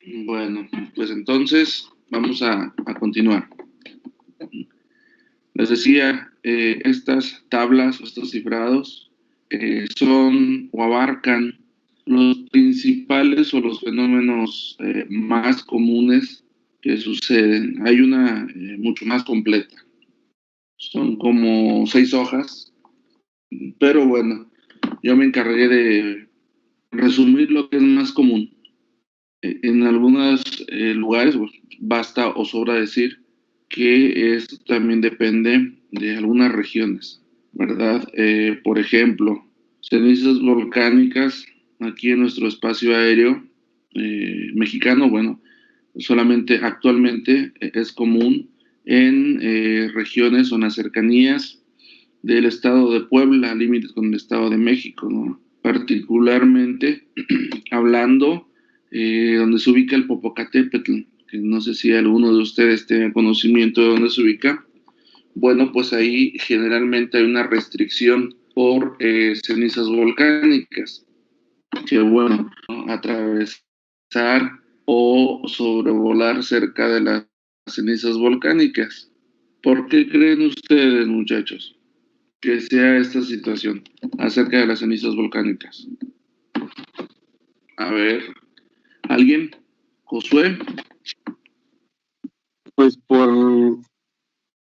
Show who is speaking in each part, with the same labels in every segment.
Speaker 1: Bueno, pues entonces vamos a continuar. Les decía, estas tablas o estos cifrados son o abarcan los principales o los fenómenos más comunes que suceden. Hay una mucho más completa. Son como 6 hojas, pero bueno, yo me encargué de resumir lo que es más común. En algunos lugares pues, basta o sobra decir que esto también depende de algunas regiones, ¿verdad? Por ejemplo, cenizas volcánicas aquí en nuestro espacio aéreo mexicano, bueno, solamente actualmente es común en regiones o en las cercanías del estado de Puebla, límites con el estado de México, ¿no? Particularmente hablando donde se ubica el Popocatépetl, que no sé si alguno de ustedes tenga conocimiento de dónde se ubica. Bueno, pues ahí generalmente hay una restricción por cenizas volcánicas, que bueno, ¿no? Atravesar o sobrevolar cerca de las cenizas volcánicas. ¿Por qué creen ustedes, muchachos, que sea esta situación acerca de las cenizas volcánicas? A ver, ¿alguien? ¿Josué?
Speaker 2: Pues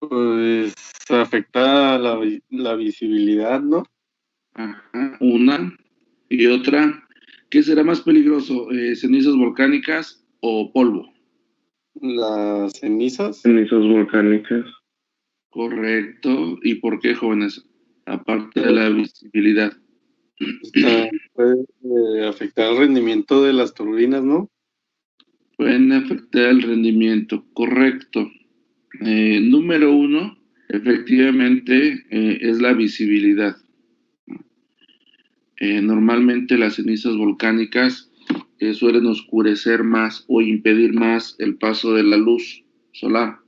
Speaker 2: pues afectar la visibilidad, ¿no?
Speaker 1: Ajá, una y otra. ¿Qué será más peligroso, cenizas volcánicas o polvo?
Speaker 2: Las cenizas.
Speaker 3: Cenizas volcánicas.
Speaker 1: Correcto. ¿Y por qué, jóvenes? Aparte de la visibilidad.
Speaker 2: Puede afectar el rendimiento de las turbinas, ¿no?
Speaker 1: Pueden afectar el rendimiento. Correcto. Número uno, efectivamente, es la visibilidad. Normalmente las cenizas volcánicas suelen oscurecer más o impedir más el paso de la luz solar.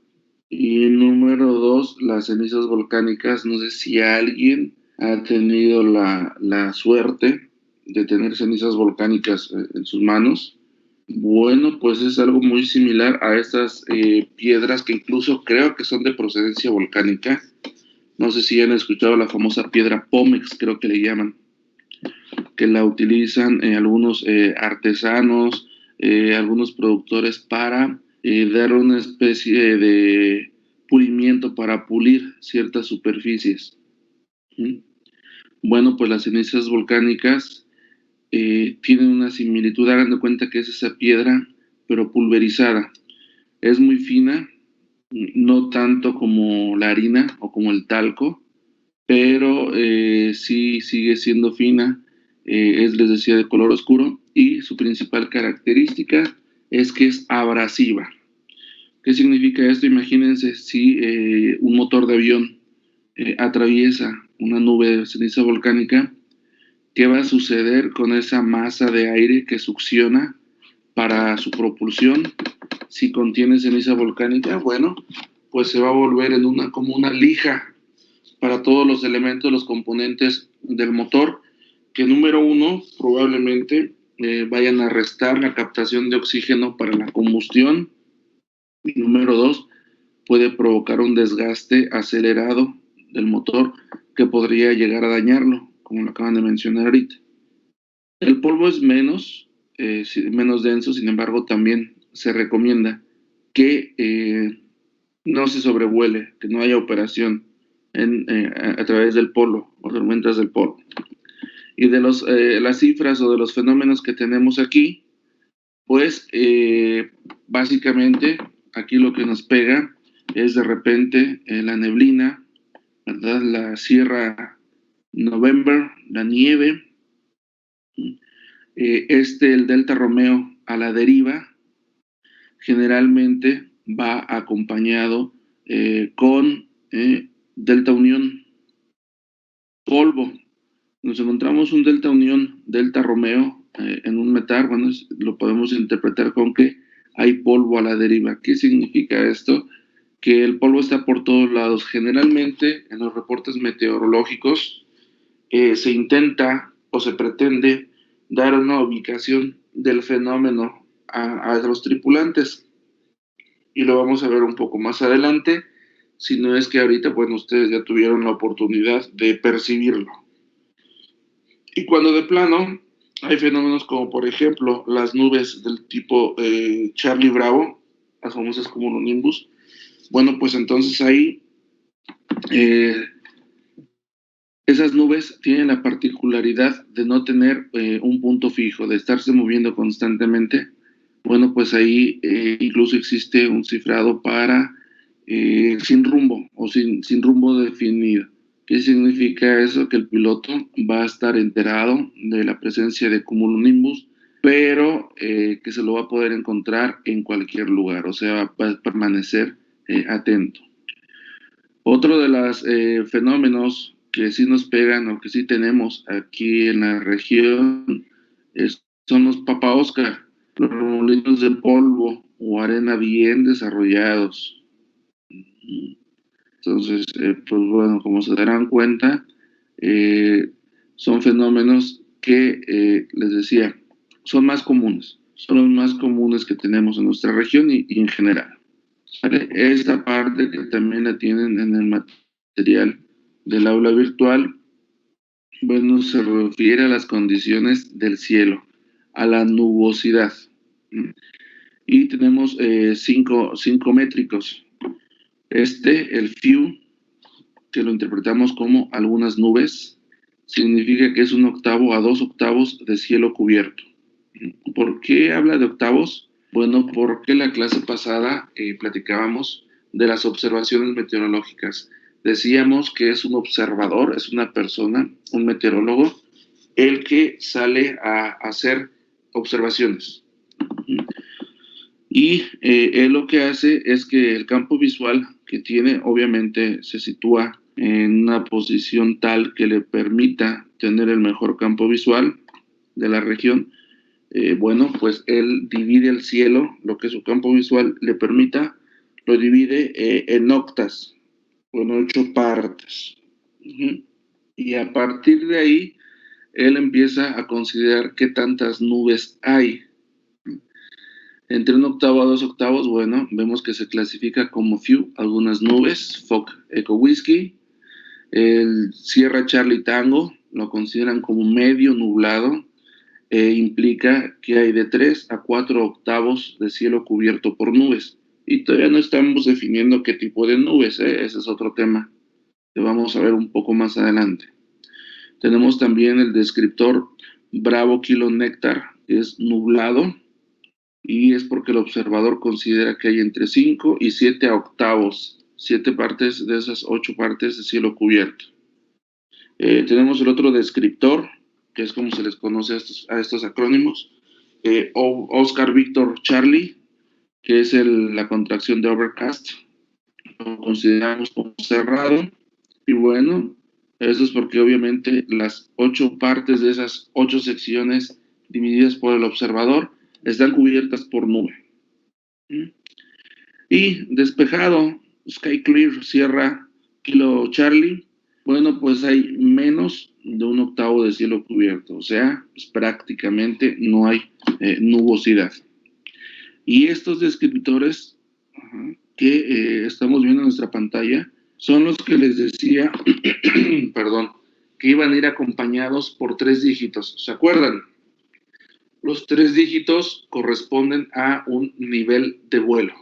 Speaker 1: Y número dos, las cenizas volcánicas, no sé si alguien ha tenido la suerte de tener cenizas volcánicas en sus manos. Bueno, pues es algo muy similar a estas piedras que incluso creo que son de procedencia volcánica. No sé si han escuchado la famosa piedra Pómex, creo que le llaman, que la utilizan algunos artesanos, algunos productores para dar una especie de pulimiento para pulir ciertas superficies. ¿Mm? Bueno, pues las cenizas volcánicas tienen una similitud, hagan de cuenta que es esa piedra, pero pulverizada. Es muy fina, no tanto como la harina o como el talco, pero sí sigue siendo fina, es, les decía, de color oscuro y su principal característica es que es abrasiva. ¿Qué significa esto? Imagínense si un motor de avión atraviesa una nube de ceniza volcánica, ¿qué va a suceder con esa masa de aire que succiona para su propulsión? Si contiene ceniza volcánica, bueno, pues se va a volver en como una lija para todos los elementos, los componentes del motor, que número uno, probablemente vayan a restar la captación de oxígeno para la combustión. Y número dos, puede provocar un desgaste acelerado del motor que podría llegar a dañarlo, como lo acaban de mencionar ahorita. El polvo es menos denso, sin embargo, también se recomienda que no se sobrevuele, que no haya operación a través del polvo o tormentas del polvo. Y de las cifras o de los fenómenos que tenemos aquí, pues básicamente aquí lo que nos pega es de repente la neblina, ¿verdad? La Sierra November, la nieve, el Delta Romeo a la deriva, generalmente va acompañado con Delta Unión, polvo. Nos encontramos un Delta Unión, Delta Romeo en un metal, bueno, lo podemos interpretar con que hay polvo a la deriva. ¿Qué significa esto? Que el polvo está por todos lados. Generalmente en los reportes meteorológicos se intenta o se pretende dar una ubicación del fenómeno a los tripulantes. Y lo vamos a ver un poco más adelante, si no es que ahorita, bueno, ustedes ya tuvieron la oportunidad de percibirlo. Y cuando de plano hay fenómenos como, por ejemplo, las nubes del tipo Charlie Bravo, las famosas cumulonimbus, bueno, pues entonces ahí esas nubes tienen la particularidad de no tener un punto fijo, de estarse moviendo constantemente. Bueno, pues ahí incluso existe un cifrado para sin rumbo o sin rumbo definido. ¿Qué significa eso? Que el piloto va a estar enterado de la presencia de cumulonimbus, pero que se lo va a poder encontrar en cualquier lugar, o sea, va a permanecer atento. Otro de los fenómenos que sí nos pegan o que sí tenemos aquí en la región son los Papa Oscar, los remolinos de polvo o arena bien desarrollados. Entonces, pues bueno, como se darán cuenta, son fenómenos que, les decía, son más comunes, son los más comunes que tenemos en nuestra región y en general. ¿Vale? Esta parte que también la tienen en el material del aula virtual, bueno, se refiere a las condiciones del cielo, a la nubosidad. Y tenemos cinco métricos. El FEW, que lo interpretamos como algunas nubes, significa que es 1/8 a 2/8 de cielo cubierto. ¿Por qué habla de octavos? Bueno, porque la clase pasada platicábamos de las observaciones meteorológicas. Decíamos que es un observador, es una persona, un meteorólogo, el que sale a hacer observaciones. Y él lo que hace es que el campo visual que tiene, obviamente, se sitúa en una posición tal que le permita tener el mejor campo visual de la región. Bueno, pues él divide el cielo, lo que su campo visual le permita, lo divide en octas, con 8 partes. Y a partir de ahí, él empieza a considerar qué tantas nubes hay. Entre 1/8 a 2/8, bueno, vemos que se clasifica como FEW, algunas nubes, FOC Eco Whiskey, el Sierra Charlie Tango, lo consideran como medio nublado, implica que hay de 3 a 4/8 de cielo cubierto por nubes. Y todavía no estamos definiendo qué tipo de nubes, ese es otro tema que vamos a ver un poco más adelante. Tenemos también el descriptor Bravo Kilo Néctar, que es nublado, y es porque el observador considera que hay entre 5 y 7/8, 7 partes de esas 8 partes de cielo cubierto. Tenemos el otro descriptor, que es como se les conoce a estos acrónimos, Oscar Víctor Charlie, que es la contracción de Overcast, lo consideramos como cerrado, y bueno, eso es porque obviamente las 8 partes de esas 8 secciones divididas por el observador están cubiertas por nube. Y despejado, Sky Clear, Sierra Kilo Charlie, bueno, pues hay menos de 1/8 de cielo cubierto, o sea, pues prácticamente no hay nubosidad. Y estos descriptores que estamos viendo en nuestra pantalla son los que les decía, perdón, que iban a ir acompañados por 3 dígitos. ¿Se acuerdan? Los 3 dígitos corresponden a un nivel de vuelo.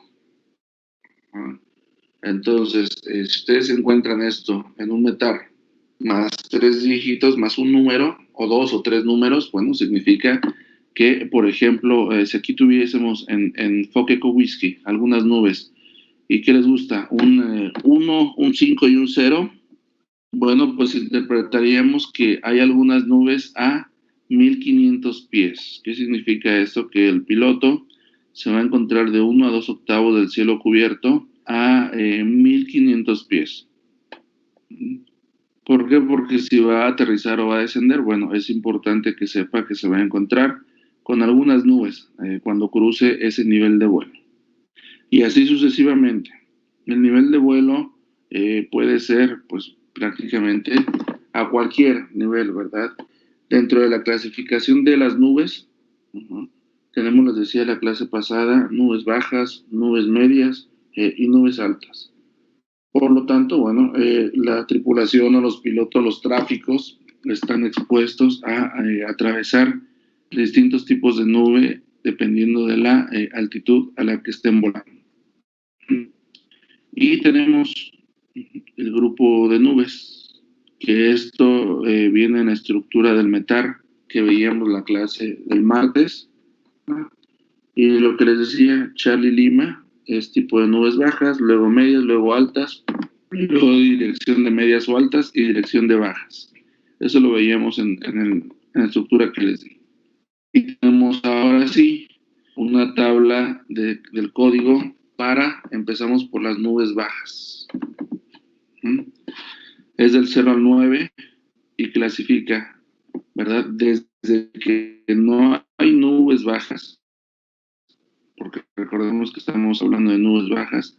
Speaker 1: Entonces, si ustedes encuentran esto en un METAR más 3 dígitos, más un número, o 2 o 3 números, bueno, significa que, por ejemplo, si aquí tuviésemos en FOC Eco Whiskey algunas nubes, ¿y qué les gusta? Un 1, un 5 y un 0, bueno, pues interpretaríamos que hay algunas nubes a 1500 pies. ¿Qué significa esto? Que el piloto se va a encontrar de 1 a 2/8 del cielo cubierto a 1500 pies. ¿Por qué? Porque si va a aterrizar o va a descender, bueno, es importante que sepa que se va a encontrar con algunas nubes cuando cruce ese nivel de vuelo. Y así sucesivamente. El nivel de vuelo puede ser, pues, prácticamente a cualquier nivel, ¿verdad? Dentro de la clasificación de las nubes, tenemos, les decía la clase pasada, nubes bajas, nubes medias y nubes altas. Por lo tanto, bueno, la tripulación o los pilotos, los tráficos, están expuestos a atravesar distintos tipos de nube dependiendo de la altitud a la que estén volando. Y tenemos el grupo de nubes, que esto viene en la estructura del METAR que veíamos la clase del martes. Y lo que les decía, Charlie Lima es tipo de nubes bajas, luego medias, luego altas, y luego dirección de medias o altas y dirección de bajas. Eso lo veíamos en la estructura que les di. Y tenemos ahora sí una tabla del código empezamos por las nubes bajas. Es del 0 al 9 y clasifica, ¿verdad? Desde que no hay nubes bajas, porque recordemos que estamos hablando de nubes bajas,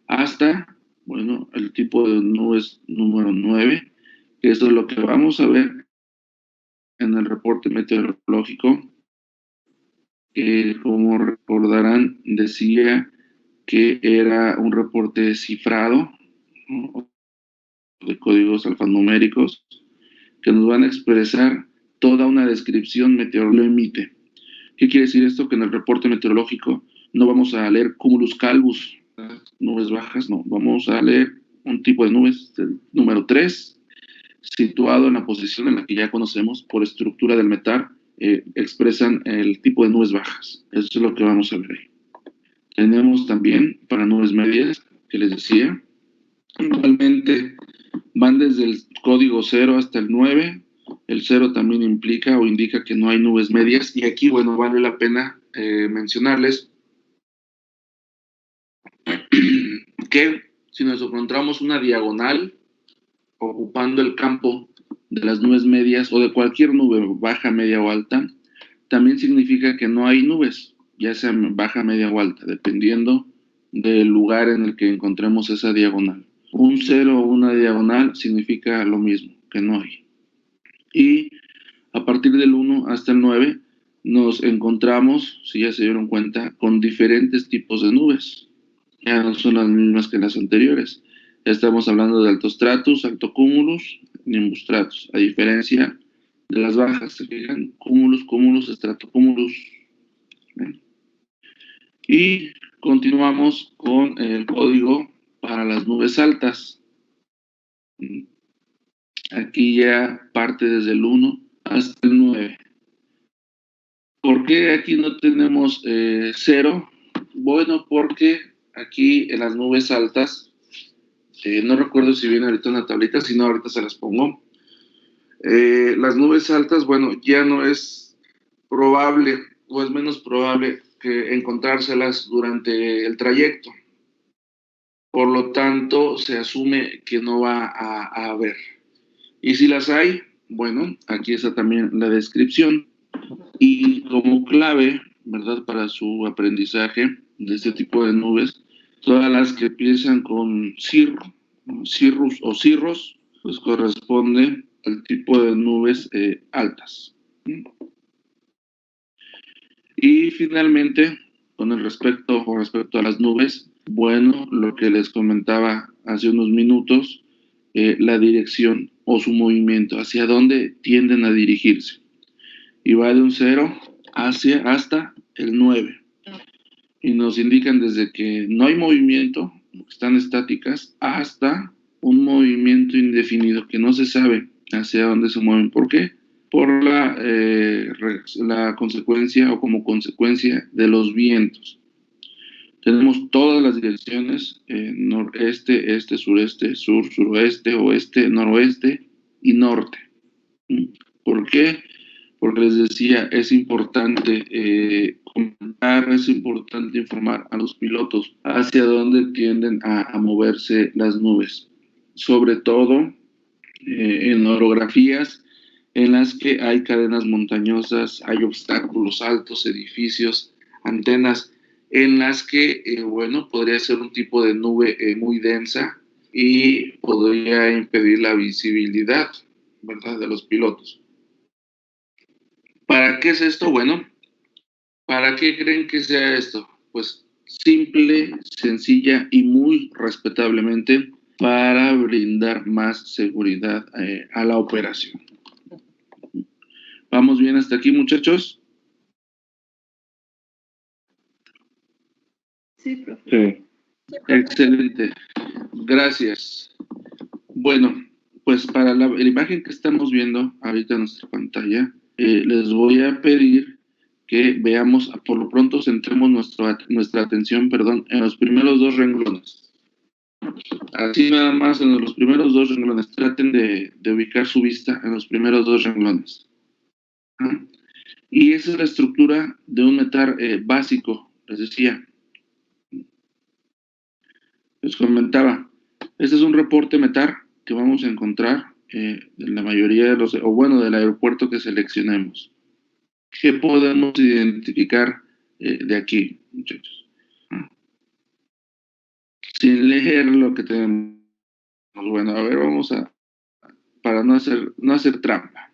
Speaker 1: hasta, bueno, el tipo de nubes número 9, que eso es lo que vamos a ver en el reporte meteorológico, que como recordarán decía que era un reporte cifrado, ¿no?, de códigos alfanuméricos que nos van a expresar toda una descripción meteorológica. Lo emite. ¿Qué quiere decir esto? Que en el reporte meteorológico no vamos a leer cumulus calvus, nubes bajas, no, vamos a leer un tipo de nubes, el número 3, situado en la posición en la que ya conocemos por estructura del METAR, expresan el tipo de nubes bajas. Eso es lo que vamos a ver ahí. Tenemos también para nubes medias, que les decía, igualmente van desde el código 0 hasta el 9. El 0 también implica o indica que no hay nubes medias. Y aquí, bueno, vale la pena mencionarles que si nos encontramos una diagonal ocupando el campo de las nubes medias o de cualquier nube baja, media o alta, también significa que no hay nubes, ya sea baja, media o alta, dependiendo del lugar en el que encontremos esa diagonal. Un 0 o una diagonal significa lo mismo, que no hay. Y a partir del 1 hasta el 9 nos encontramos, si ya se dieron cuenta, con diferentes tipos de nubes. Ya no son las mismas que las anteriores. Ya estamos hablando de altostratus, altocumulus, nimbostratus, a diferencia de las bajas, se fijan, cumulus, cumulus, estratocumulus. ¿Ven? Y continuamos con el código para las nubes altas. Aquí ya parte desde el 1 hasta el 9. ¿Por qué aquí no tenemos 0? Bueno, porque aquí en las nubes altas, no recuerdo si viene ahorita en la tablita, si no ahorita se las pongo. Las nubes altas, bueno, ya no es probable o es menos probable que encontrárselas durante el trayecto. Por lo tanto, se asume que no va a haber. Y si las hay, bueno, aquí está también la descripción. Y como clave, ¿verdad?, para su aprendizaje de este tipo de nubes, todas las que empiezan con cirrus o cirros, pues corresponde al tipo de nubes altas. Y finalmente, con el respecto a las nubes, bueno, lo que les comentaba hace unos minutos, la dirección o su movimiento, hacia dónde tienden a dirigirse. Y va de un 0 hasta el 9. Y nos indican desde que no hay movimiento, están estáticas, hasta un movimiento indefinido que no se sabe hacia dónde se mueven. ¿Por qué? Por la consecuencia o como consecuencia de los vientos. Tenemos todas las direcciones, noreste, este, sureste, sur, suroeste, oeste, noroeste y norte. ¿Por qué? Porque les decía, es importante comentar, es importante informar a los pilotos hacia dónde tienden a moverse las nubes. Sobre todo en orografías en las que hay cadenas montañosas, hay obstáculos altos, edificios, antenas, en las que, bueno, podría ser un tipo de nube muy densa y podría impedir la visibilidad, ¿verdad?, de los pilotos. ¿Para qué es esto? Bueno, ¿Para qué creen que sea esto? Pues simple, sencilla y muy respetablemente para brindar más seguridad a la operación. ¿Vamos bien hasta aquí, muchachos?
Speaker 3: Sí, profe.
Speaker 2: Sí.
Speaker 1: Excelente. Gracias. Bueno, pues para la imagen que estamos viendo ahorita en nuestra pantalla, les voy a pedir que veamos, por lo pronto centremos nuestra atención, en los primeros dos renglones. Así nada más en los primeros dos renglones. Traten de ubicar su vista en los primeros dos renglones. ¿Ah? Y esa es la estructura de un metal básico, les decía. Les comentaba, este es un reporte METAR que vamos a encontrar en la mayoría de los, o bueno, del aeropuerto que seleccionemos. ¿Qué podemos identificar de aquí, muchachos? Sin leer lo que tenemos. Bueno, a ver, vamos a, para no hacer trampa.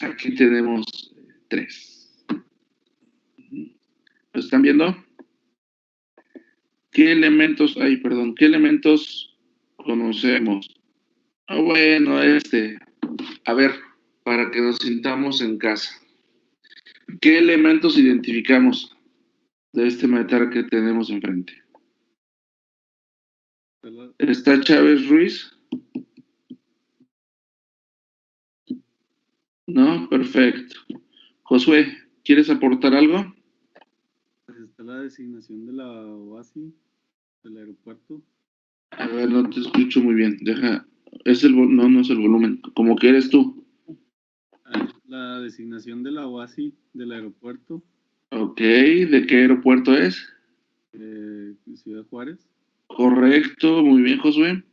Speaker 1: Aquí tenemos 3. ¿Lo están viendo? ¿Qué elementos conocemos? Bueno, a ver, para que nos sintamos en casa. ¿Qué elementos identificamos de este metal que tenemos enfrente? ¿Está Chávez Ruiz? No, perfecto. Josué, ¿quieres aportar algo?
Speaker 4: Pues está la designación de la OASI, del aeropuerto.
Speaker 1: A ver, no te escucho muy bien. No es el volumen. Como que eres tú.
Speaker 4: La designación de la OASI del aeropuerto.
Speaker 1: Ok, ¿de qué aeropuerto es?
Speaker 4: Ciudad Juárez.
Speaker 1: Correcto, muy bien, Josué.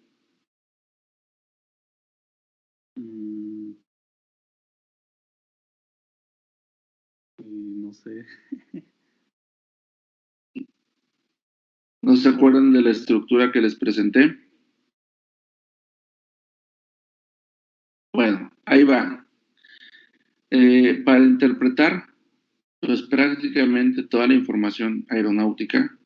Speaker 4: No sé.
Speaker 1: ¿No se acuerdan de la estructura que les presenté? Bueno, ahí va. Para interpretar, pues prácticamente toda la información aeronáutica,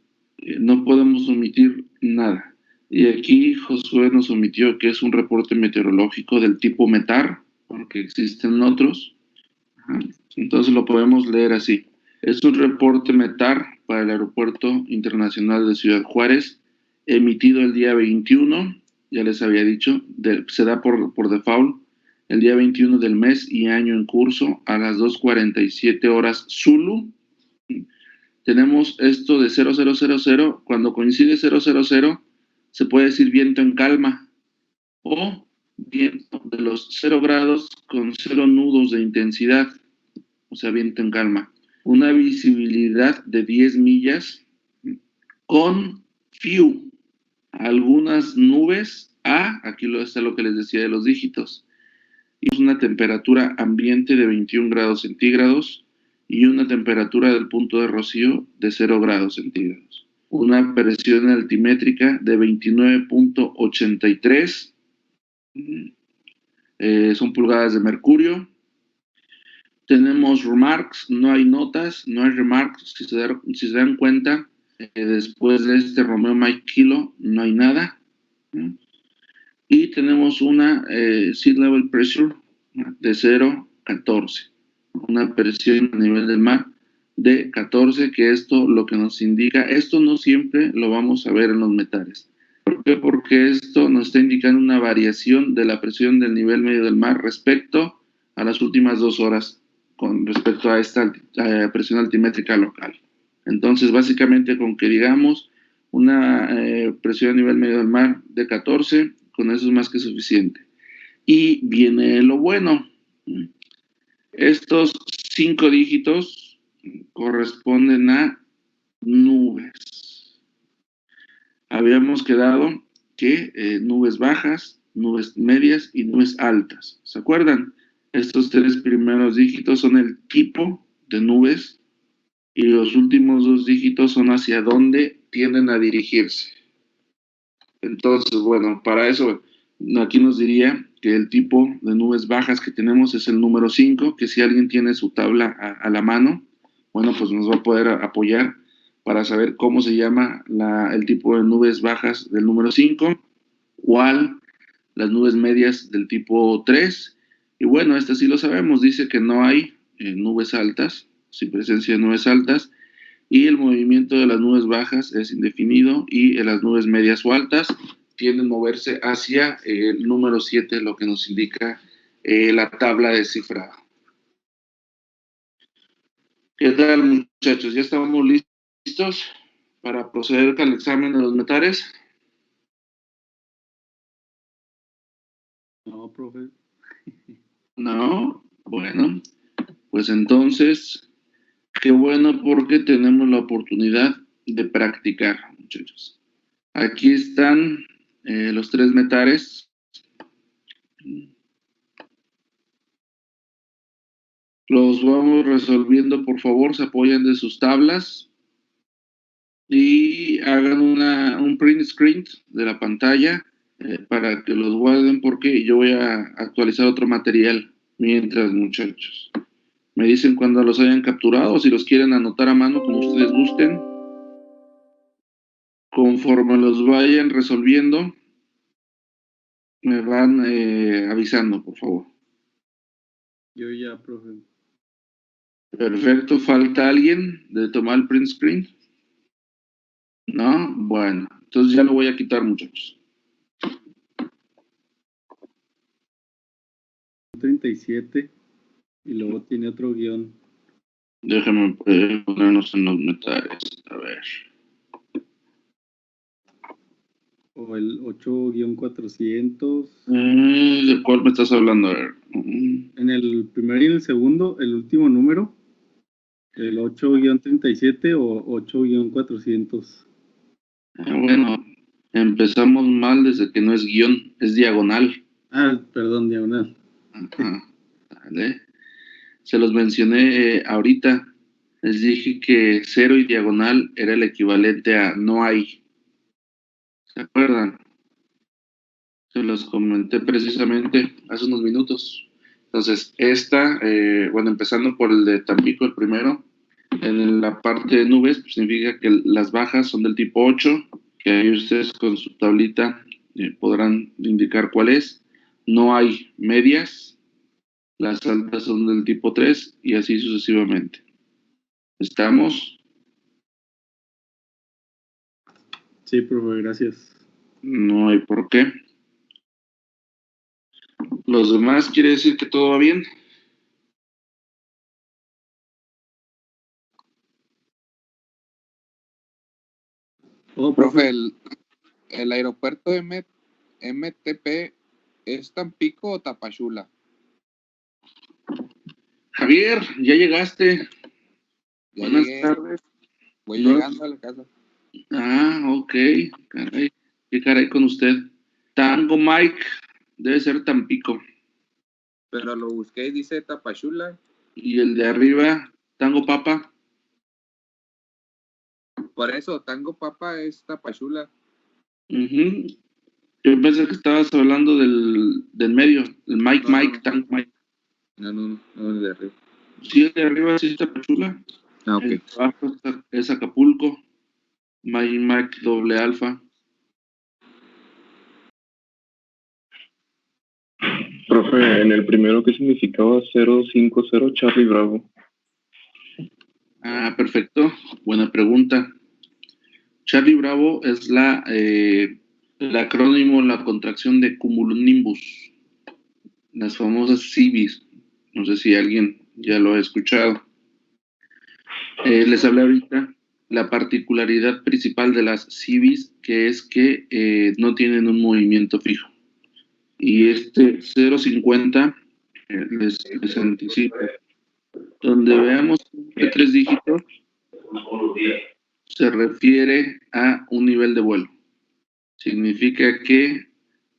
Speaker 1: no podemos omitir nada. Y aquí Josué nos omitió que es un reporte meteorológico del tipo METAR, porque existen otros. Ajá. Entonces lo podemos leer así. Es un reporte METAR para el Aeropuerto Internacional de Ciudad Juárez, emitido el día 21, ya les había dicho, se da por default el día 21 del mes y año en curso a las 2:47 horas Zulu. Tenemos esto de 0000, cuando coincide 000, se puede decir viento en calma o viento de los 0 grados con 0 nudos de intensidad, o sea, viento en calma. Una visibilidad de 10 millas con few, algunas nubes, aquí está lo que les decía de los dígitos, y una temperatura ambiente de 21 grados centígrados y una temperatura del punto de rocío de 0 grados centígrados. Una presión altimétrica de 29.83, son pulgadas de mercurio. Tenemos remarks, no hay notas, no hay remarks. Si se dan cuenta, después de este Romeo Mike Kilo, no hay nada. Y tenemos una sea level pressure de 0,14. Una presión a nivel del mar de 14, que esto lo que nos indica, esto no siempre lo vamos a ver en los metales. ¿Por qué? Porque esto nos está indicando una variación de la presión del nivel medio del mar respecto a las últimas 2 horas con respecto a esta presión altimétrica local. Entonces, básicamente, con que digamos una presión a nivel medio del mar de 14, con eso es más que suficiente. Y viene lo bueno. Estos 5 dígitos corresponden a nubes. Habíamos quedado que nubes bajas, nubes medias y nubes altas. ¿Se acuerdan? Estos 3 primeros dígitos son el tipo de nubes y los últimos 2 dígitos son hacia dónde tienden a dirigirse. Entonces, bueno, para eso aquí nos diría que el tipo de nubes bajas que tenemos es el número 5, que si alguien tiene su tabla a la mano, bueno, pues nos va a poder apoyar para saber cómo se llama el tipo de nubes bajas del número 5, cuál las nubes medias del tipo 3. Y bueno, este sí lo sabemos, dice que no hay nubes altas, sin presencia de nubes altas, y el movimiento de las nubes bajas es indefinido y las nubes medias o altas tienden a moverse hacia el número 7, lo que nos indica la tabla de cifrado. ¿Qué tal, muchachos? ¿Ya estamos listos para proceder al examen de los metales?
Speaker 4: No, profe.
Speaker 1: No, bueno, pues entonces, qué bueno porque tenemos la oportunidad de practicar, muchachos. Aquí están los 3 metales. Los vamos resolviendo, por favor, se apoyan de sus tablas y hagan un print screen de la pantalla para que los guarden porque yo voy a actualizar otro material mientras, muchachos. Me dicen cuando los hayan capturado o si los quieren anotar a mano como ustedes gusten. Conforme los vayan resolviendo, me van avisando, por favor.
Speaker 4: Yo ya, profe.
Speaker 1: Perfecto, ¿falta alguien de tomar el print screen? ¿No? Bueno, entonces ya lo voy a quitar, muchachos.
Speaker 4: 37 y luego tiene otro guión.
Speaker 1: Déjenme ponernos en los metales. A ver.
Speaker 4: O el 8-400.
Speaker 1: ¿De cuál me estás hablando? A ver.
Speaker 4: En el primero y en el segundo, el último número, el 8-37 o 8-400.
Speaker 1: Bueno, empezamos mal desde que no es guión, es diagonal.
Speaker 4: Ah, perdón, diagonal.
Speaker 1: Ajá. Vale. Se los mencioné ahorita. Les dije que 0 y diagonal era el equivalente a no hay. ¿Se acuerdan? Se los comenté precisamente hace unos minutos. Entonces, bueno, empezando por el de Tampico, el primero, en la parte de nubes, pues significa que las bajas son del tipo 8, que ahí ustedes con su tablita podrán indicar cuál es. No hay medias, las altas son del tipo 3 y así sucesivamente. ¿Estamos?
Speaker 4: Sí, profe, gracias.
Speaker 1: No hay por qué. Los demás quiere decir que todo va bien.
Speaker 4: Oh,
Speaker 3: Profe, el aeropuerto MTP es Tampico o Tapachula.
Speaker 1: Javier, ya llegaste.
Speaker 3: Ya
Speaker 1: Buenas
Speaker 3: llegué,
Speaker 1: tardes.
Speaker 3: voy
Speaker 1: No.
Speaker 3: llegando a la casa.
Speaker 1: Ok. Caray. ¿Qué caray con usted? Tango Mike, debe ser Tampico.
Speaker 3: Pero lo busqué y dice Tapachula.
Speaker 1: Y el de arriba, Tango Papa.
Speaker 3: Por eso, Tango Papa es Tapachula.
Speaker 1: Yo pensé que estabas hablando del medio, el Mike,
Speaker 3: No,
Speaker 1: Mike,
Speaker 3: no.
Speaker 1: Tango Mike.
Speaker 3: No, el de arriba.
Speaker 1: Sí, el de arriba sí está Tapachula.
Speaker 3: Ah, ok.
Speaker 1: El de abajo es Acapulco. Mike doble alfa.
Speaker 5: Profe, en el primero, ¿qué significaba 050 Charlie Bravo?
Speaker 1: Perfecto. Buena pregunta. Charlie Bravo es el acrónimo, la contracción de cumulonimbus, las famosas CIVIs. No sé si alguien ya lo ha escuchado. Les hablé ahorita la particularidad principal de las CIVIs, que es que no tienen un movimiento fijo. Y este 050 les anticipo. Donde veamos de 3 dígitos, se refiere a un nivel de vuelo. Significa que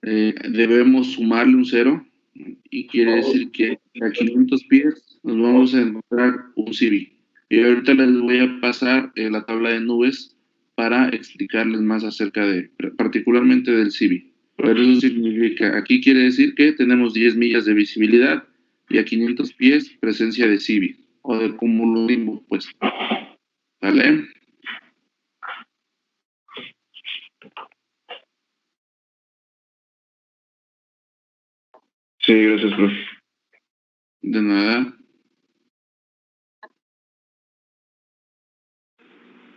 Speaker 1: debemos sumarle un 0 y quiere decir que a 500 pies nos vamos a encontrar un CIVI. Y ahorita les voy a pasar la tabla de nubes para explicarles más acerca particularmente del CIVI. Pero eso significa, aquí quiere decir que tenemos 10 millas de visibilidad y a 500 pies presencia de CIVI. o de cumulismo, pues. ¿Vale?
Speaker 5: Sí, gracias, profe.
Speaker 1: De nada.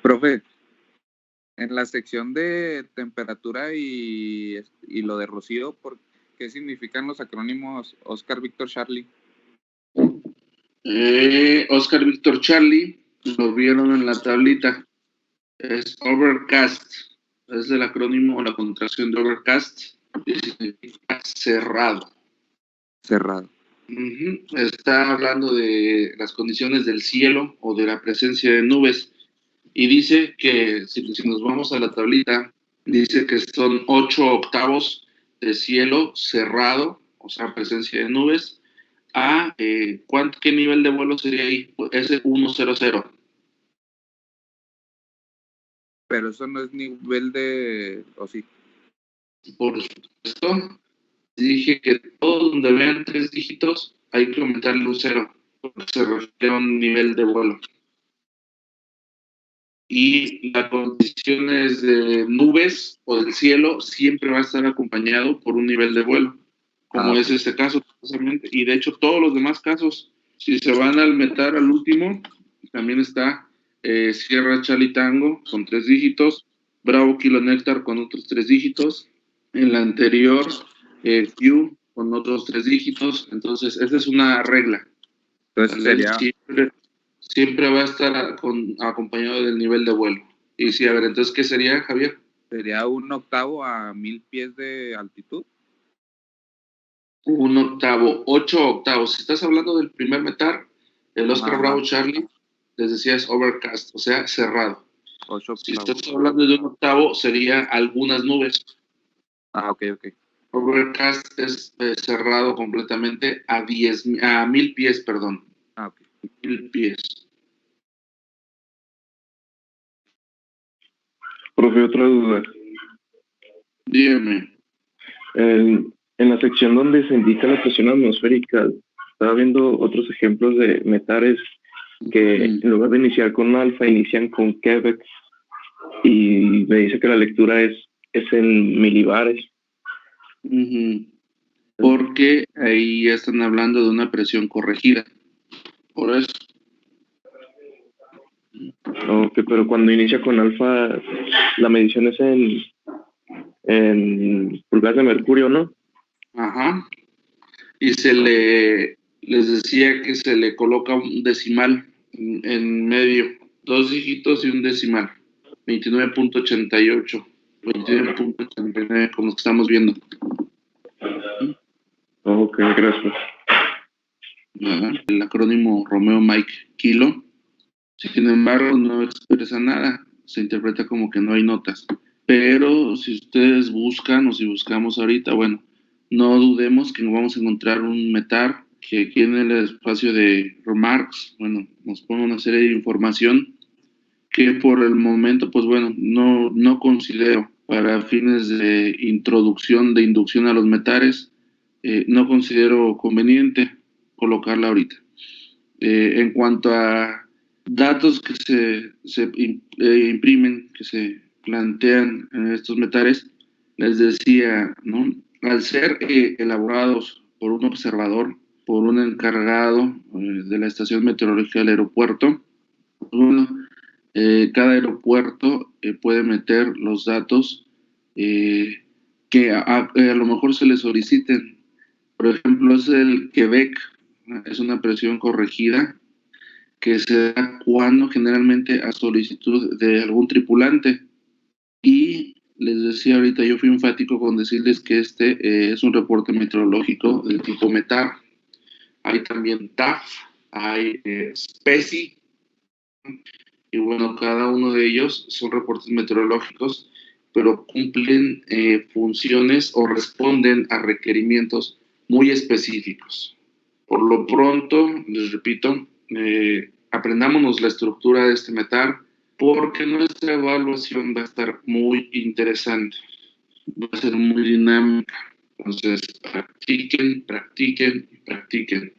Speaker 3: Profe, en la sección de temperatura y lo de Rocío, ¿qué significan los acrónimos Oscar, Víctor, Charlie?
Speaker 1: Oscar Víctor Charlie, lo vieron en la tablita. Es overcast. Es el acrónimo o la contracción de overcast. Y significa cerrado.
Speaker 3: Cerrado.
Speaker 1: Está hablando de las condiciones del cielo o de la presencia de nubes. Y dice que, si nos vamos a la tablita, dice que son 8 octavos de cielo cerrado, o sea, presencia de nubes, a ¿qué nivel de vuelo sería ahí? Ese 100.
Speaker 3: Pero eso no es nivel de... ¿O sí?
Speaker 1: Por supuesto, dije que todo donde vean 3 dígitos hay que aumentarle un 0, porque se refiere a un nivel de vuelo. Y las condiciones de nubes o del cielo siempre va a estar acompañado por un nivel de vuelo, como es este caso precisamente. Y de hecho todos los demás casos, si se van al metar al último, también está Sierra Charlie Tango con 3 dígitos, Bravo Kilo Néctar con otros 3 dígitos, en la anterior Q con otros 3 dígitos. Entonces esa es una regla.
Speaker 3: Entonces sería...
Speaker 1: Siempre va a estar acompañado del nivel de vuelo. Y sí, a ver, entonces, ¿qué sería, Javier?
Speaker 3: ¿Sería 1 octavo a 1000 pies de altitud?
Speaker 1: 1 octavo, 8 octavos. Si estás hablando del primer metal, el Oscar Bravo Charlie, les decía es overcast, o sea, cerrado.
Speaker 3: 8
Speaker 1: Si
Speaker 3: octavos.
Speaker 1: estás hablando de 1 octavo, sería algunas nubes.
Speaker 3: Ok.
Speaker 1: Overcast es cerrado completamente a 1000 pies, perdón.
Speaker 3: Ok.
Speaker 1: 1000 pies.
Speaker 5: Profe, otra duda.
Speaker 1: Dígame.
Speaker 5: En la sección donde se indica la presión atmosférica, estaba viendo otros ejemplos de metales que en lugar de iniciar con alfa, inician con Quebec, y me dice que la lectura es en milibares.
Speaker 1: Porque ahí ya están hablando de una presión corregida. Por eso.
Speaker 5: Ok, pero cuando inicia con alfa, la medición es en pulgadas de mercurio, ¿no?
Speaker 1: Ajá. Y les decía que se le coloca un decimal en medio, 2 dígitos y un decimal, 29.88, 29.89, como los que estamos viendo.
Speaker 5: Ok, gracias.
Speaker 1: El acrónimo Romeo Mike Kilo. Sin embargo, no expresa nada, se interpreta como que no hay notas. Pero si ustedes buscan o si buscamos ahorita, bueno, no dudemos que nos vamos a encontrar un metar que aquí en el espacio de remarks, bueno, nos pone una serie de información que por el momento, pues bueno, no considero para fines de introducción, de inducción a los metares, no considero conveniente colocarla ahorita. En cuanto a datos que se imprimen, que se plantean en estos metares, les decía, ¿no? Al ser elaborados por un observador, por un encargado de la estación meteorológica del aeropuerto, bueno, cada aeropuerto puede meter los datos que a lo mejor se les soliciten. Por ejemplo, es el Quebec, es una presión corregida que se da cuando generalmente a solicitud de algún tripulante. Y les decía ahorita, yo fui enfático con decirles que este es un reporte meteorológico del tipo METAR. Hay también TAF, hay SPECI, y bueno, cada uno de ellos son reportes meteorológicos, pero cumplen funciones o responden a requerimientos muy específicos. Por lo pronto, les repito, aprendámonos la estructura de este metal, porque nuestra evaluación va a estar muy interesante, va a ser muy dinámica. Entonces, practiquen, practiquen y practiquen.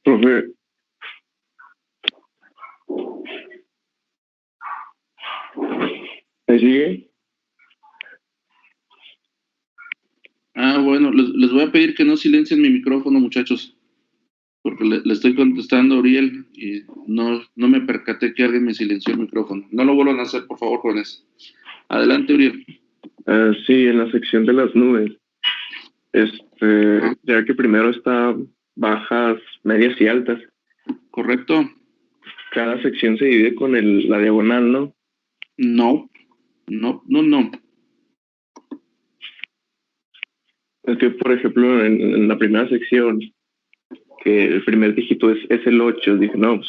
Speaker 5: Profe, ¿me sigue?
Speaker 1: Bueno, les voy a pedir que no silencien mi micrófono, muchachos, porque le estoy contestando a Uriel y no me percaté que alguien me silenció el micrófono. No lo vuelvan a hacer, por favor, jóvenes. Adelante, Uriel.
Speaker 5: Sí, en la sección de las nubes. Ya que primero está bajas, medias y altas.
Speaker 1: ¿Correcto?
Speaker 5: Cada sección se divide con la diagonal, ¿no?
Speaker 1: No.
Speaker 5: Es que, por ejemplo, en la primera sección, que el primer dígito es el 8, dije, no,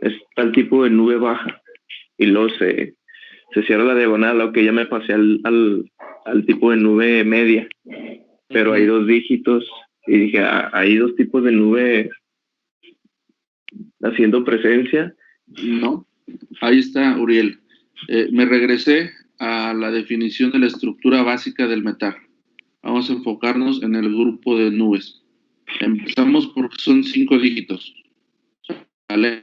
Speaker 5: es tal tipo de nube baja. Y luego se cierra la diagonal, aunque ya me pasé al tipo de nube media. Pero hay 2 dígitos, y dije, hay 2 tipos de nube haciendo presencia.
Speaker 1: No. Ahí está, Uriel. Me regresé a la definición de la estructura básica del metal. Vamos a enfocarnos en el grupo de nubes. Empezamos porque son 5 dígitos. ¿Vale?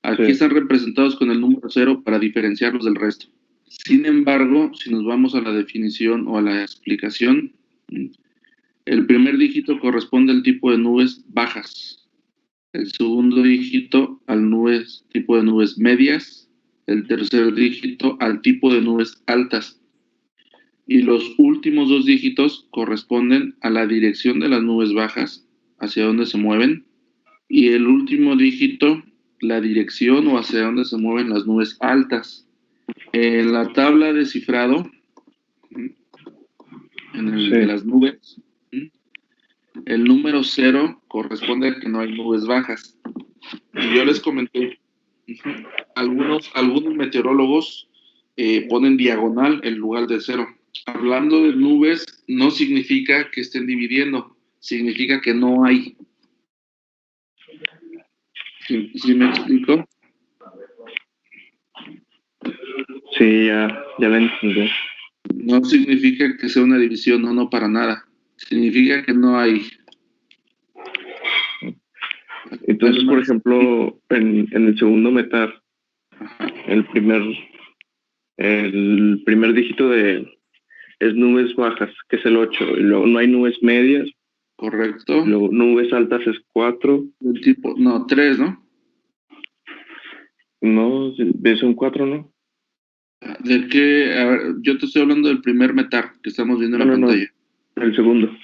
Speaker 1: Aquí
Speaker 5: Sí.
Speaker 1: están representados con el número 0 para diferenciarlos del resto. Sin embargo, si nos vamos a la definición o a la explicación, el primer dígito corresponde al tipo de nubes bajas. El segundo dígito al tipo de nubes medias. El tercer dígito al tipo de nubes altas. Y los últimos 2 dígitos corresponden a la dirección de las nubes bajas, hacia donde se mueven. Y el último dígito, la dirección o hacia donde se mueven las nubes altas. En la tabla de cifrado, de las nubes, el número 0 corresponde a que no hay nubes bajas. Y yo les comenté, algunos meteorólogos ponen diagonal en lugar de 0. Hablando de nubes, no significa que estén dividiendo, significa que no hay. ¿Sí me explico?
Speaker 5: Sí, ya lo entendí.
Speaker 1: No significa que sea una división, no, para nada. Significa que no hay.
Speaker 5: Entonces, por ejemplo, en el segundo metal, el primer dígito es nubes bajas, que es el 8. Y luego no hay nubes medias.
Speaker 1: Correcto.
Speaker 5: Luego nubes altas es 4.
Speaker 1: Del tipo, 3, ¿no?
Speaker 5: No, son 4, ¿no?
Speaker 1: ¿De qué? A ver, yo te estoy hablando del primer metal que estamos viendo en la pantalla.
Speaker 5: No, el segundo.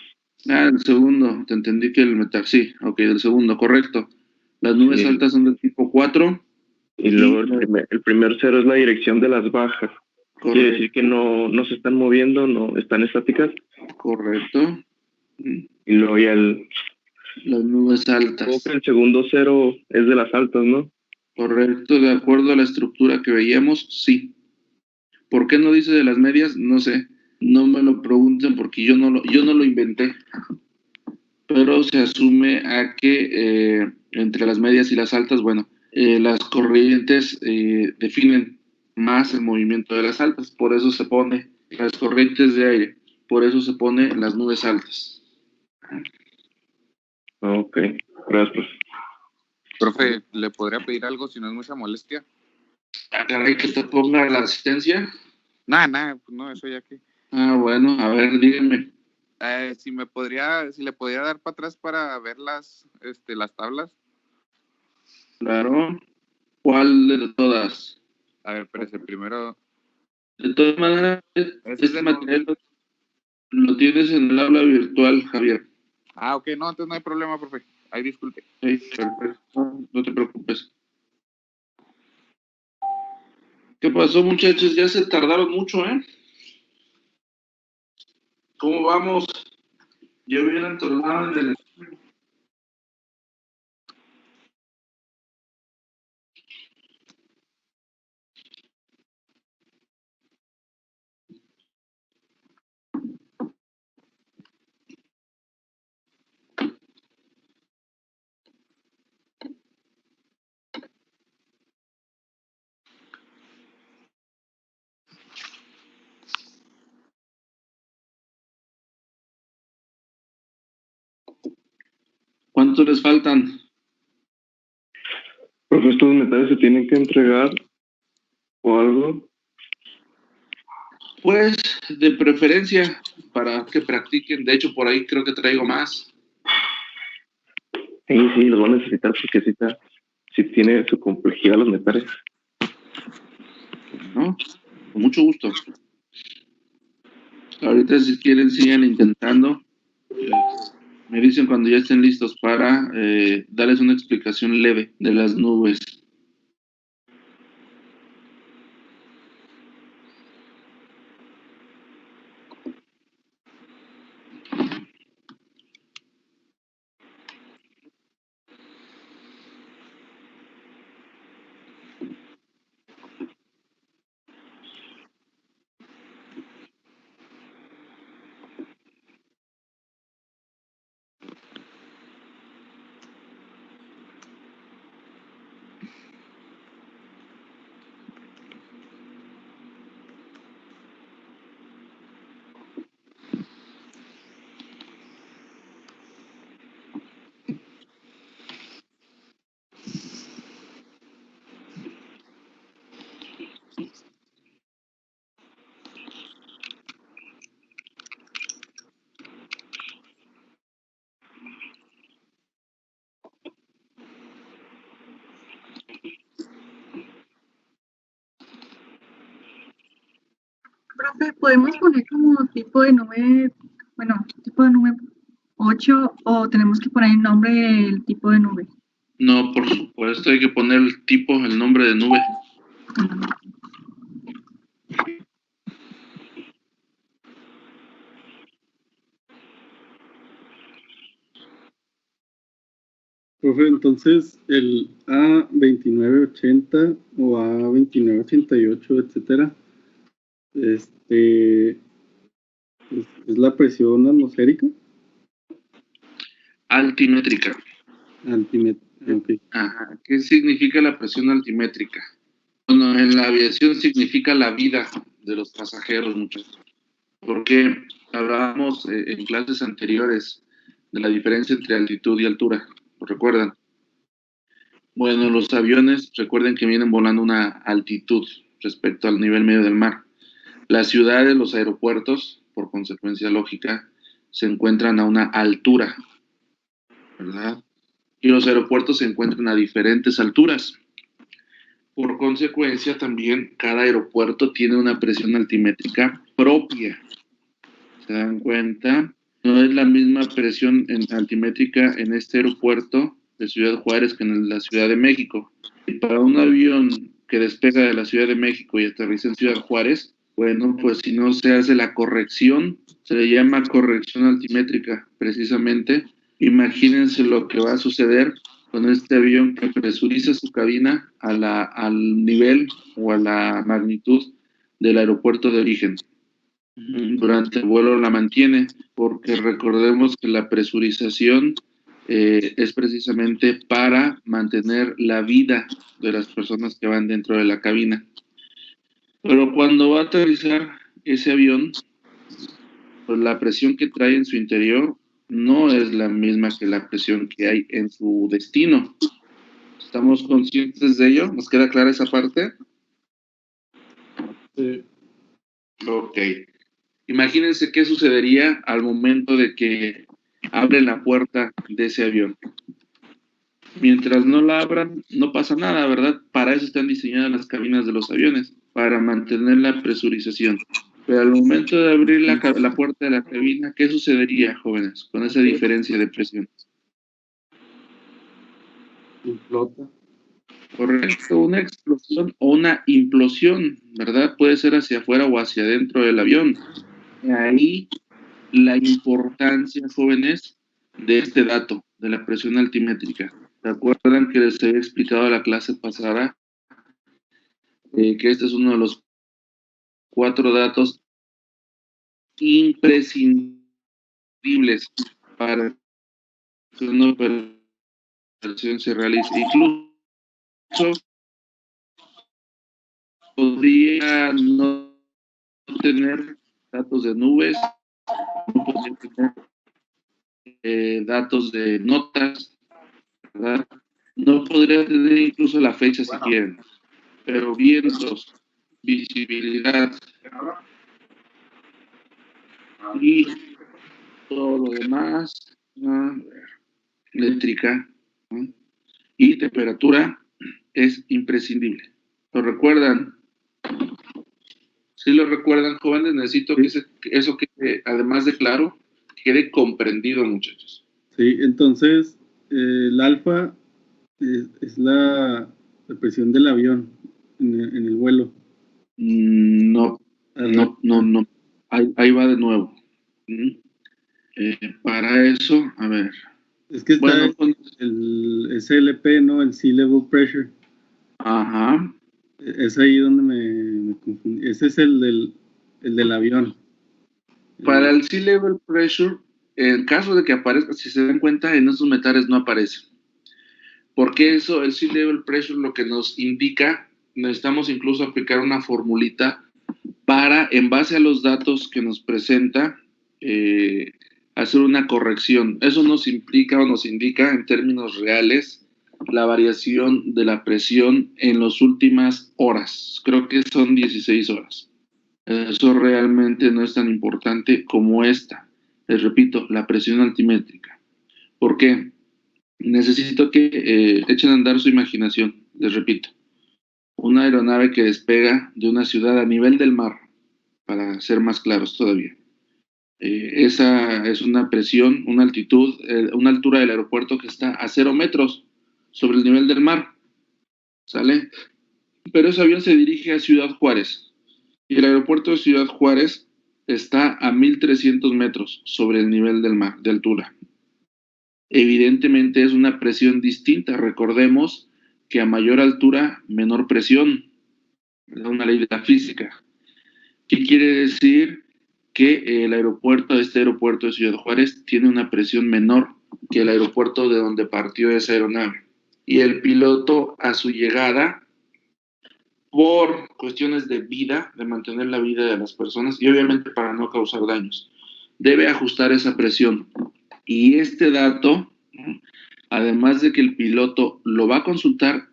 Speaker 1: El segundo, te entendí que el metal, sí, ok, del segundo, correcto. Las nubes altas son del tipo 4.
Speaker 5: Y luego el primer 0 es la dirección de las bajas.
Speaker 1: Correcto.
Speaker 5: Quiere decir que no se están moviendo, no están estáticas.
Speaker 1: Correcto.
Speaker 5: Y luego ya
Speaker 1: las nubes altas.
Speaker 5: El segundo 0 es de las altas, ¿no?
Speaker 1: Correcto, de acuerdo a la estructura que veíamos, sí. ¿Por qué no dice de las medias? No sé. No me lo pregunten porque yo no lo inventé. Pero se asume a que entre las medias y las altas, bueno, las corrientes definen más el movimiento de las altas. Por eso se pone las corrientes de aire. Por eso se pone las nubes altas.
Speaker 5: Ok, gracias.
Speaker 3: Profe, ¿le podría pedir algo si no es mucha molestia?
Speaker 1: Caray, que te ponga la asistencia.
Speaker 3: Nah, pues no, eso ya que.
Speaker 1: Bueno, a ver, díganme.
Speaker 3: Si le podría dar para atrás para ver las tablas.
Speaker 1: Claro. ¿Cuál de todas?
Speaker 3: A ver, espérese, primero.
Speaker 1: De todas maneras, este material lo tienes en el aula virtual, Javier.
Speaker 3: Ok, no, entonces no hay problema, profe. Ay, disculpe.
Speaker 1: Sí, perfecto. No te preocupes. ¿Qué pasó, muchachos? Ya se tardaron mucho, ¿eh? ¿Cómo vamos? Ya bien entornado en el... ¿Cuántos les faltan?
Speaker 5: Profe, estos metales se tienen que entregar o algo.
Speaker 1: Pues, de preferencia, para que practiquen. De hecho, por ahí creo que traigo más.
Speaker 5: Sí, los van a necesitar porque sí tiene su complejidad los metales.
Speaker 1: ¿No? Con mucho gusto. Ahorita, si quieren, sigan intentando. Me dicen cuando ya estén listos para darles una explicación leve de las nubes.
Speaker 6: Profe, ¿podemos poner como tipo de nube, bueno, tipo de nube 8 o tenemos que poner el nombre del tipo de nube?
Speaker 1: No, por supuesto, hay que poner el tipo, el nombre de nube.
Speaker 4: Profe, entonces el A2980 o A2988, etcétera, es la presión atmosférica.
Speaker 1: Altimétrica.
Speaker 4: Ok.
Speaker 1: Ajá. ¿Qué significa la presión altimétrica? Bueno, en la aviación significa la vida de los pasajeros, muchachos. Porque hablábamos en clases anteriores de la diferencia entre altitud y altura. ¿Lo recuerdan? Bueno, los aviones, recuerden que vienen volando una altitud respecto al nivel medio del mar. Las ciudades, los aeropuertos, por consecuencia lógica, se encuentran a una altura, ¿verdad? Y los aeropuertos se encuentran a diferentes alturas. Por consecuencia, también cada aeropuerto tiene una presión altimétrica propia. ¿Se dan cuenta? No es la misma presión altimétrica en este aeropuerto de Ciudad Juárez que en la Ciudad de México. Y para un avión que despega de la Ciudad de México y aterriza en Ciudad Juárez, bueno, pues si no se hace la corrección, se le llama corrección altimétrica, precisamente. Imagínense lo que va a suceder con este avión que presuriza su cabina al nivel o a la magnitud del aeropuerto de origen. Durante el vuelo la mantiene, porque recordemos que la presurización es precisamente para mantener la vida de las personas que van dentro de la cabina. Pero cuando va a aterrizar ese avión, pues la presión que trae en su interior no es la misma que la presión que hay en su destino. ¿Estamos conscientes de ello? ¿Nos queda clara esa parte?
Speaker 4: Sí.
Speaker 1: Ok. Imagínense qué sucedería al momento de que abren la puerta de ese avión. Mientras no la abran, no pasa nada, ¿verdad? Para eso están diseñadas las cabinas de los aviones, para mantener la presurización. Pero al momento de abrir la puerta de la cabina, ¿qué sucedería, jóvenes, con esa diferencia de presión?
Speaker 4: Flota.
Speaker 1: Correcto, una explosión o una implosión, ¿verdad? Puede ser hacia afuera o hacia adentro del avión. Ahí la importancia, jóvenes, de este dato, de la presión altimétrica. ¿Se acuerdan que les había explicado la clase pasada que este es uno de los 4 datos imprescindibles para que una operación se realice? Incluso podría no tener datos de nubes, no podría tener datos de notas, ¿verdad? No podría tener incluso la fecha si quieren, pero vientos, visibilidad y todo lo demás, eléctrica, ¿no? Y temperatura es imprescindible. ¿Lo recuerdan? Si lo recuerdan, jóvenes, necesito que eso quede, además de claro, quede comprendido, muchachos.
Speaker 4: Sí, entonces el alfa es la presión del avión en el vuelo.
Speaker 1: No. Ahí va de nuevo. Para eso, a ver.
Speaker 4: Es que está el SLP, ¿no? El Sea Level Pressure.
Speaker 1: Ajá.
Speaker 4: Es ahí donde me confundí. Ese es el del avión.
Speaker 1: Para el Sea Level Pressure, en caso de que aparezca, si se dan cuenta, en esos metales no aparece. Porque eso, el Sea Level Pressure, lo que nos indica, necesitamos incluso aplicar una formulita para, en base a los datos que nos presenta, hacer una corrección. Eso nos implica o nos indica en términos reales la variación de la presión en las últimas horas. Creo que son 16 horas. Eso realmente no es tan importante como esta. Les repito, la presión altimétrica. ¿Por qué? Necesito que echen a andar su imaginación. Les repito, una aeronave que despega de una ciudad a nivel del mar, para ser más claros todavía. Esa es una presión, una altitud, una altura del aeropuerto que está a 0 metros sobre el nivel del mar. ¿Sale? Pero ese avión se dirige a Ciudad Juárez. Y el aeropuerto de Ciudad Juárez está a 1,300 metros sobre el nivel del mar, de altura. Evidentemente es una presión distinta. Recordemos que a mayor altura, menor presión. Es una ley de la física. ¿Qué quiere decir? Que este aeropuerto de Ciudad Juárez tiene una presión menor que el aeropuerto de donde partió esa aeronave. Y el piloto, a su llegada, por cuestiones de vida, de mantener la vida de las personas y obviamente para no causar daños, debe ajustar esa presión. Y este dato, además de que el piloto lo va a consultar,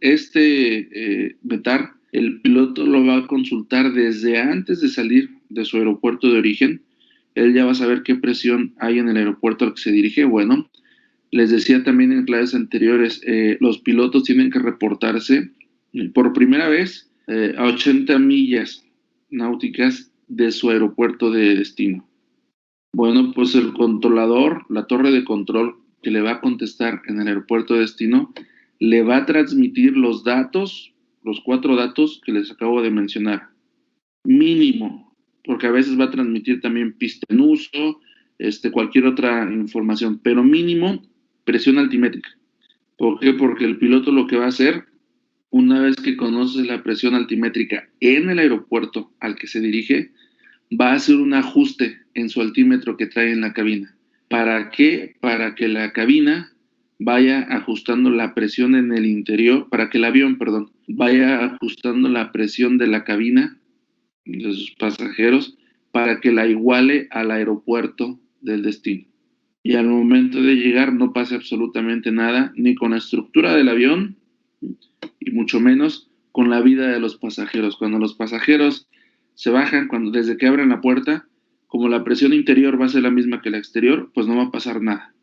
Speaker 1: METAR, el piloto lo va a consultar desde antes de salir de su aeropuerto de origen. Él ya va a saber qué presión hay en el aeropuerto al que se dirige. Bueno, les decía también en clases anteriores, los pilotos tienen que reportarse por primera vez a 80 millas náuticas de su aeropuerto de destino. Bueno, pues el controlador, la torre de control que le va a contestar en el aeropuerto de destino, le va a transmitir los datos, los 4 datos que les acabo de mencionar. Mínimo, porque a veces va a transmitir también pista en uso, cualquier otra información, pero mínimo presión altimétrica. ¿Por qué? Porque el piloto lo que va a hacer, una vez que conoce la presión altimétrica en el aeropuerto al que se dirige, va a hacer un ajuste en su altímetro que trae en la cabina. ¿Para qué? Para que la cabina vaya ajustando la presión en el interior, para que el avión, vaya ajustando la presión de la cabina de sus pasajeros para que la iguale al aeropuerto del destino. Y al momento de llegar no pase absolutamente nada, ni con la estructura del avión, y mucho menos con la vida de los pasajeros. Cuando los pasajeros se bajan, desde que abren la puerta, como la presión interior va a ser la misma que la exterior, pues no va a pasar nada.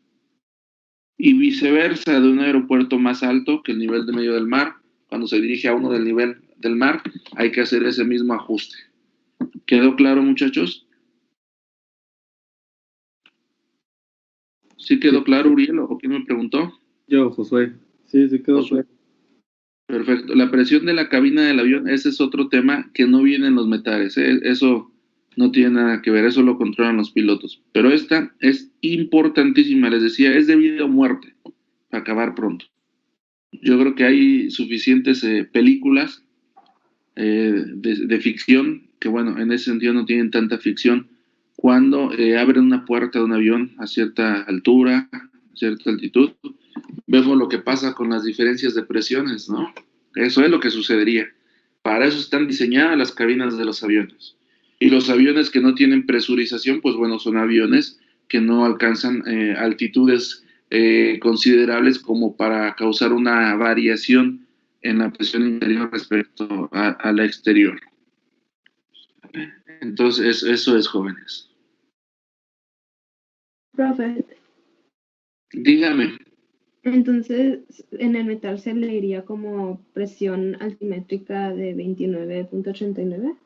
Speaker 1: Y viceversa, de un aeropuerto más alto que el nivel de medio del mar, cuando se dirige a uno del nivel del mar, hay que hacer ese mismo ajuste. ¿Quedó claro, muchachos? ¿Sí quedó claro, Uriel? ¿O quién me preguntó?
Speaker 4: Yo, Josué. Sí, sí quedó
Speaker 1: Josué.
Speaker 4: claro.
Speaker 1: Perfecto. La presión de la cabina del avión, ese es otro tema que no viene en los metares, ¿eh? Eso no tiene nada que ver, eso lo controlan los pilotos. Pero esta es importantísima, les decía, es de vida o muerte, para acabar pronto. Yo creo que hay suficientes películas de ficción, que bueno, en ese sentido no tienen tanta ficción, cuando abren una puerta de un avión a cierta altura, a cierta altitud, vemos lo que pasa con las diferencias de presiones, ¿no? Eso es lo que sucedería. Para eso están diseñadas las cabinas de los aviones. Y los aviones que no tienen presurización, pues bueno, son aviones que no alcanzan altitudes considerables como para causar una variación en la presión interior respecto a la exterior. Entonces, eso es, jóvenes.
Speaker 7: Profe,
Speaker 1: Dígame.
Speaker 7: entonces en el metal se le iría como presión altimétrica de 29.89.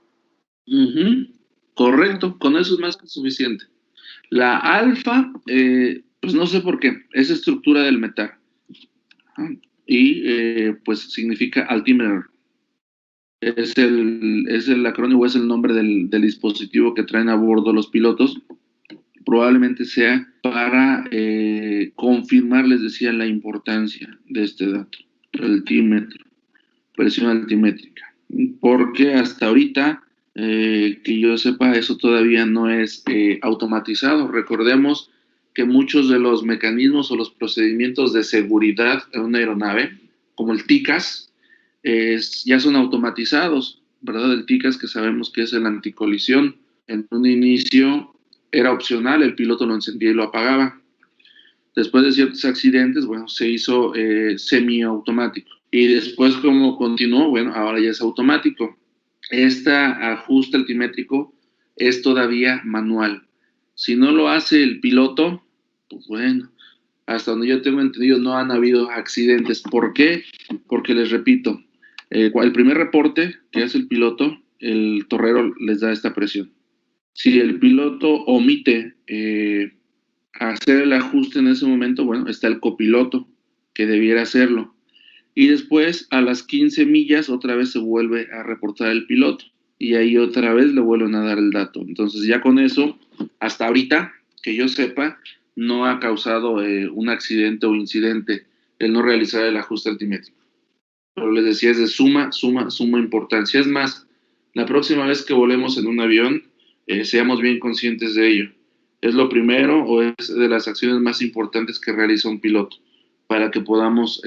Speaker 1: Correcto, con eso es más que suficiente. La alfa, pues no sé por qué, es estructura del metal. Y pues significa altimeter. Es el acrónimo, es el nombre del dispositivo que traen a bordo los pilotos. Probablemente sea para confirmar, les decía, la importancia de este dato. Altímetro, presión altimétrica. Porque hasta ahorita, que yo sepa, eso todavía no es automatizado. Recordemos que muchos de los mecanismos o los procedimientos de seguridad en una aeronave, como el TICAS, ya son automatizados, ¿verdad? El TICAS, que sabemos que es el anticolisión. En un inicio era opcional, el piloto lo encendía y lo apagaba. Después de ciertos accidentes, bueno, se hizo semiautomático. Y después, como continuó, bueno, ahora ya es automático. Este ajuste altimétrico es todavía manual. Si no lo hace el piloto, pues bueno, hasta donde yo tengo entendido, no han habido accidentes. ¿Por qué? Porque les repito, el primer reporte que hace el piloto, el torrero les da esta presión. Si el piloto omite hacer el ajuste en ese momento, bueno, está el copiloto que debiera hacerlo. Y después, a las 15 millas, otra vez se vuelve a reportar el piloto. Y ahí otra vez le vuelven a dar el dato. Entonces, ya con eso, hasta ahorita, que yo sepa, no ha causado un accidente o incidente el no realizar el ajuste altimétrico. Pero les decía, es de suma importancia. Es más, la próxima vez que volemos en un avión, seamos bien conscientes de ello. Es lo primero o es de las acciones más importantes que realiza un piloto para que podamos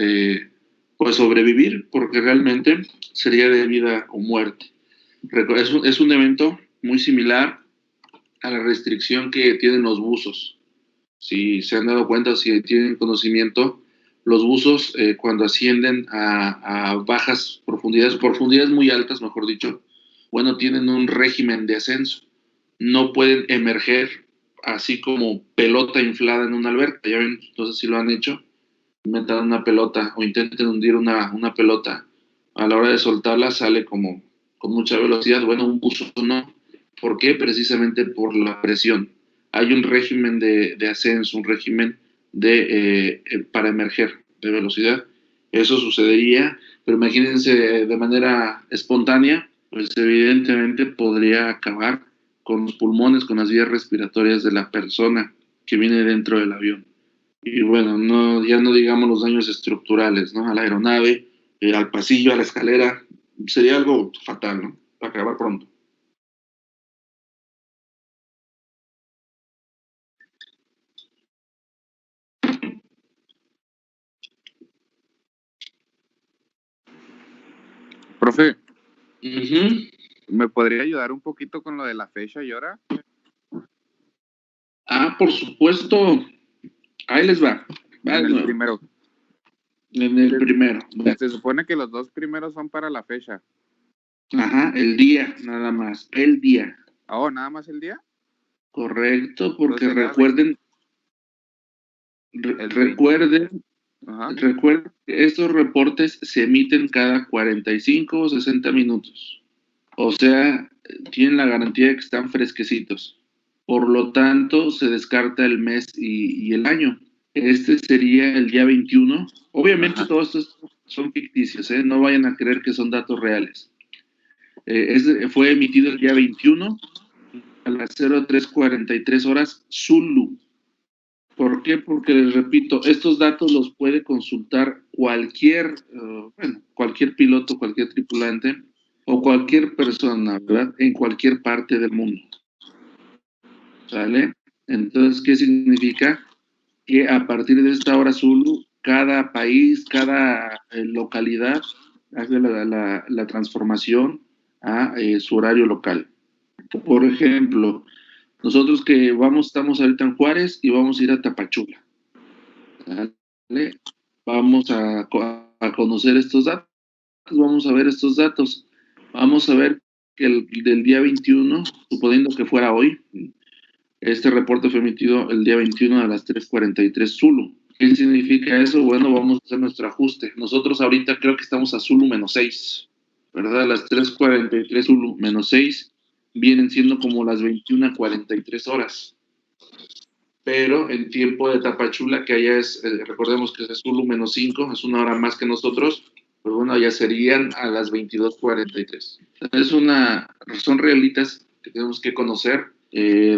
Speaker 1: pues sobrevivir, porque realmente sería de vida o muerte. Es un evento muy similar a la restricción que tienen los buzos. Si se han dado cuenta, si tienen conocimiento, los buzos cuando ascienden a bajas profundidades muy altas, mejor dicho, bueno, tienen un régimen de ascenso. No pueden emerger así como pelota inflada en una alberca. Ya ven, entonces si lo han hecho, metan una pelota o intenten hundir una pelota. A la hora de soltarla sale como con mucha velocidad. Bueno, un buzo no. ¿Por qué? Precisamente por la presión. Hay un régimen de ascenso, un régimen para emerger de velocidad. Eso sucedería, pero imagínense de manera espontánea, pues evidentemente podría acabar con los pulmones, con las vías respiratorias de la persona que viene dentro del avión. Y bueno, ya no digamos los daños estructurales, ¿no? A la aeronave, al pasillo, a la escalera, sería algo fatal, ¿no? Para acabar pronto.
Speaker 3: Profe,
Speaker 1: ¿Me
Speaker 3: podría ayudar un poquito con lo de la fecha y hora?
Speaker 1: Por supuesto. Ahí les va.
Speaker 3: En el primero.
Speaker 1: En el primero.
Speaker 3: Se supone que los dos primeros son para la fecha.
Speaker 1: Ajá, el día, nada más. El día.
Speaker 3: ¿Nada más el día?
Speaker 1: Correcto, porque
Speaker 3: Entonces,
Speaker 1: recuerden, recuerden que estos reportes se emiten cada 45 o 60 minutos. O sea, tienen la garantía de que están fresquecitos. Por lo tanto, se descarta el mes y el año. Este sería el día 21. Obviamente todos estos son ficticios, ¿eh? No vayan a creer que son datos reales. Fue emitido el día 21 a las 03:43 horas Zulu. ¿Por qué? Porque les repito, estos datos los puede consultar cualquier piloto, cualquier tripulante o cualquier persona, ¿verdad? En cualquier parte del mundo. ¿Sale? Entonces, ¿qué significa? Que a partir de esta hora Zulu, cada país, cada localidad hace la transformación a su horario local. Por ejemplo, nosotros que estamos ahorita en Juárez y vamos a ir a Tapachula. ¿Vale? Vamos a conocer estos datos, vamos a ver estos datos. Vamos a ver que del día 21, suponiendo que fuera hoy, este reporte fue emitido el día 21 a las 3:43 Zulu. ¿Qué significa eso? Bueno, vamos a hacer nuestro ajuste. Nosotros ahorita creo que estamos a Zulu -6, ¿verdad? Las 3:43 Zulu -6 vienen siendo como las 21:43 horas. Pero en tiempo de Tapachula, que allá es, recordemos que es Zulu -5, es una hora más que nosotros, pues bueno, ya serían a las 22:43. Son realitas que tenemos que conocer,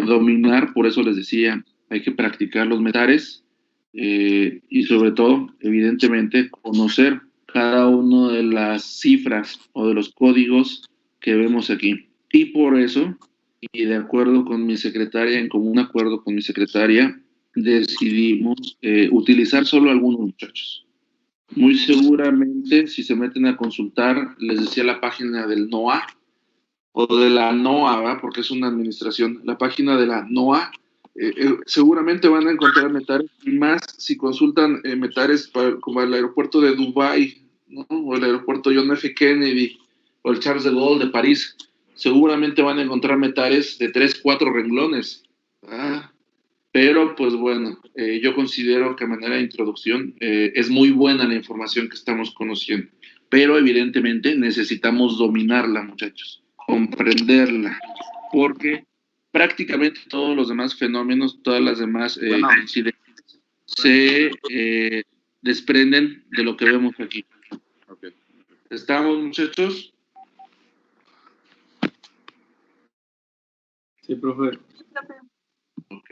Speaker 1: dominar, por eso les decía, hay que practicar los metares y sobre todo, evidentemente, conocer cada una de las cifras o de los códigos que vemos aquí. Y por eso, y de acuerdo con mi secretaria, en común acuerdo con mi secretaria, decidimos utilizar solo algunos, muchachos. Muy seguramente, si se meten a consultar, les decía la página del NOAA o de la NOAA, ¿verdad? Porque es una administración, la página de la NOAA, seguramente van a encontrar metares, y más si consultan metares como el aeropuerto de Dubái, ¿no? O el aeropuerto John F. Kennedy, o el Charles de Gaulle de París, seguramente van a encontrar metares de 3, 4 renglones. Pero, pues bueno, yo considero que a manera de introducción es muy buena la información que estamos conociendo. Pero evidentemente necesitamos dominarla, muchachos, comprenderla, porque prácticamente todos los demás fenómenos, todas las demás incidencias se desprenden de lo que vemos aquí.
Speaker 3: Okay.
Speaker 1: ¿Estamos, muchachos?
Speaker 4: Sí, profe.
Speaker 1: Ok.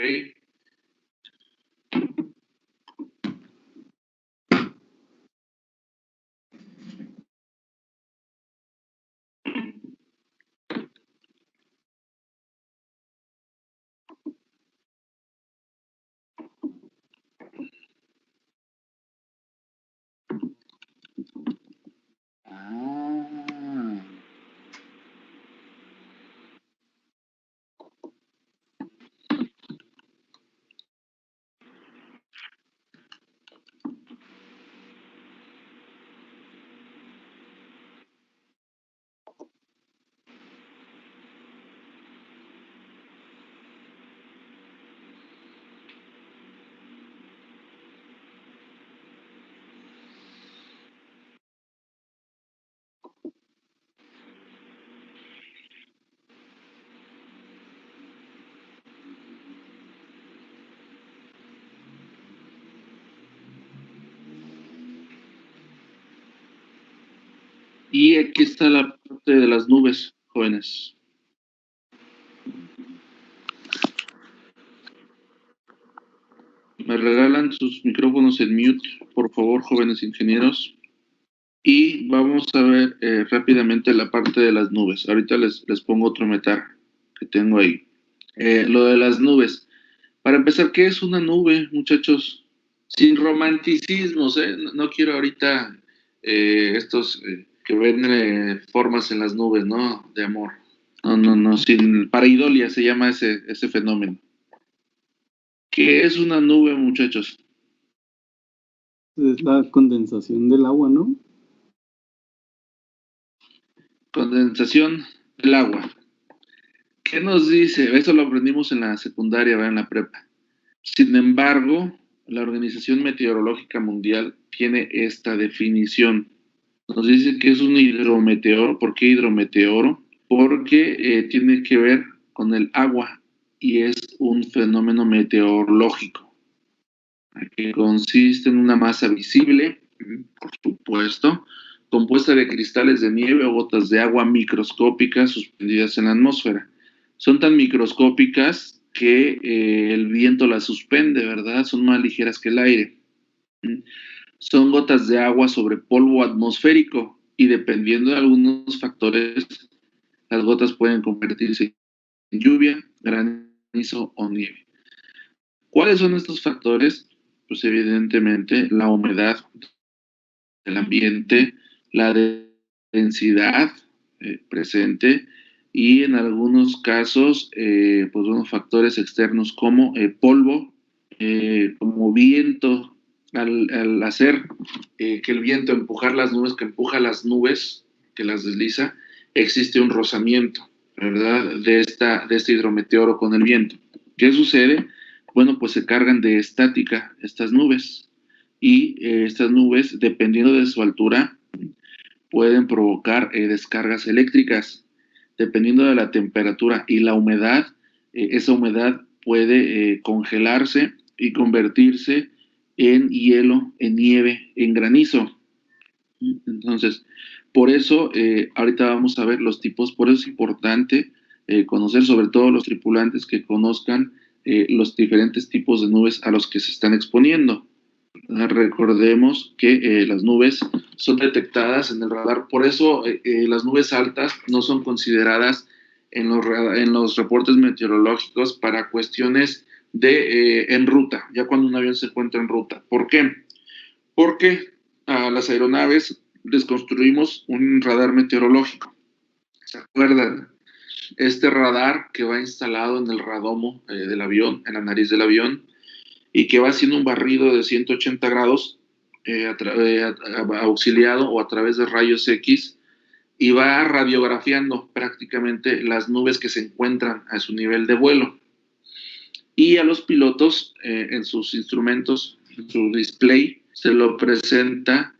Speaker 1: Y aquí está la parte de las nubes, jóvenes. Me regalan sus micrófonos en mute, por favor, jóvenes ingenieros. Y vamos a ver rápidamente la parte de las nubes. Ahorita les pongo otro metar que tengo ahí. Lo de las nubes. Para empezar, ¿qué es una nube, muchachos? Sin romanticismos, ¿eh? No quiero ahorita estos que ven formas en las nubes, ¿no? De amor. No. Sin pareidolia se llama ese fenómeno. ¿Qué es una nube, muchachos?
Speaker 4: Es la condensación del agua, ¿no?
Speaker 1: Condensación del agua. ¿Qué nos dice? Eso lo aprendimos en la secundaria, ¿verdad? En la prepa. Sin embargo, la Organización Meteorológica Mundial tiene esta definición. Nos dice que es un hidrometeoro. ¿Por qué hidrometeoro? Porque tiene que ver con el agua y es un fenómeno meteorológico. que consiste en una masa visible, por supuesto, compuesta de cristales de nieve o gotas de agua microscópicas suspendidas en la atmósfera. Son tan microscópicas que el viento las suspende, ¿verdad? Son más ligeras que el aire. Son gotas de agua sobre polvo atmosférico y dependiendo de algunos factores, las gotas pueden convertirse en lluvia, granizo o nieve. ¿Cuáles son estos factores? Pues evidentemente la humedad del ambiente, la densidad presente y en algunos casos, pues bueno, factores externos como polvo, como viento, al hacer que el viento empujar las nubes, que empuja las nubes, que las desliza, existe un rozamiento, ¿verdad? De este hidrometeoro con el viento. ¿Qué sucede? Bueno, pues se cargan de estática estas nubes y estas nubes, dependiendo de su altura, pueden provocar descargas eléctricas. Dependiendo de la temperatura y la humedad, esa humedad puede congelarse y convertirse en hielo, en nieve, en granizo. Entonces, por eso, ahorita vamos a ver los tipos, por eso es importante conocer, sobre todo los tripulantes que conozcan los diferentes tipos de nubes a los que se están exponiendo. Recordemos que las nubes son detectadas en el radar, por eso las nubes altas no son consideradas en los reportes meteorológicos para cuestiones de en ruta, ya cuando un avión se encuentra en ruta. ¿Por qué? Porque a las aeronaves les construimos un radar meteorológico. ¿Se acuerdan? Este radar que va instalado en el radomo del avión, en la nariz del avión, y que va haciendo un barrido de 180 grados auxiliado o a través de rayos X y va radiografiando prácticamente las nubes que se encuentran a su nivel de vuelo. Y a los pilotos en sus instrumentos, en su display, se lo presenta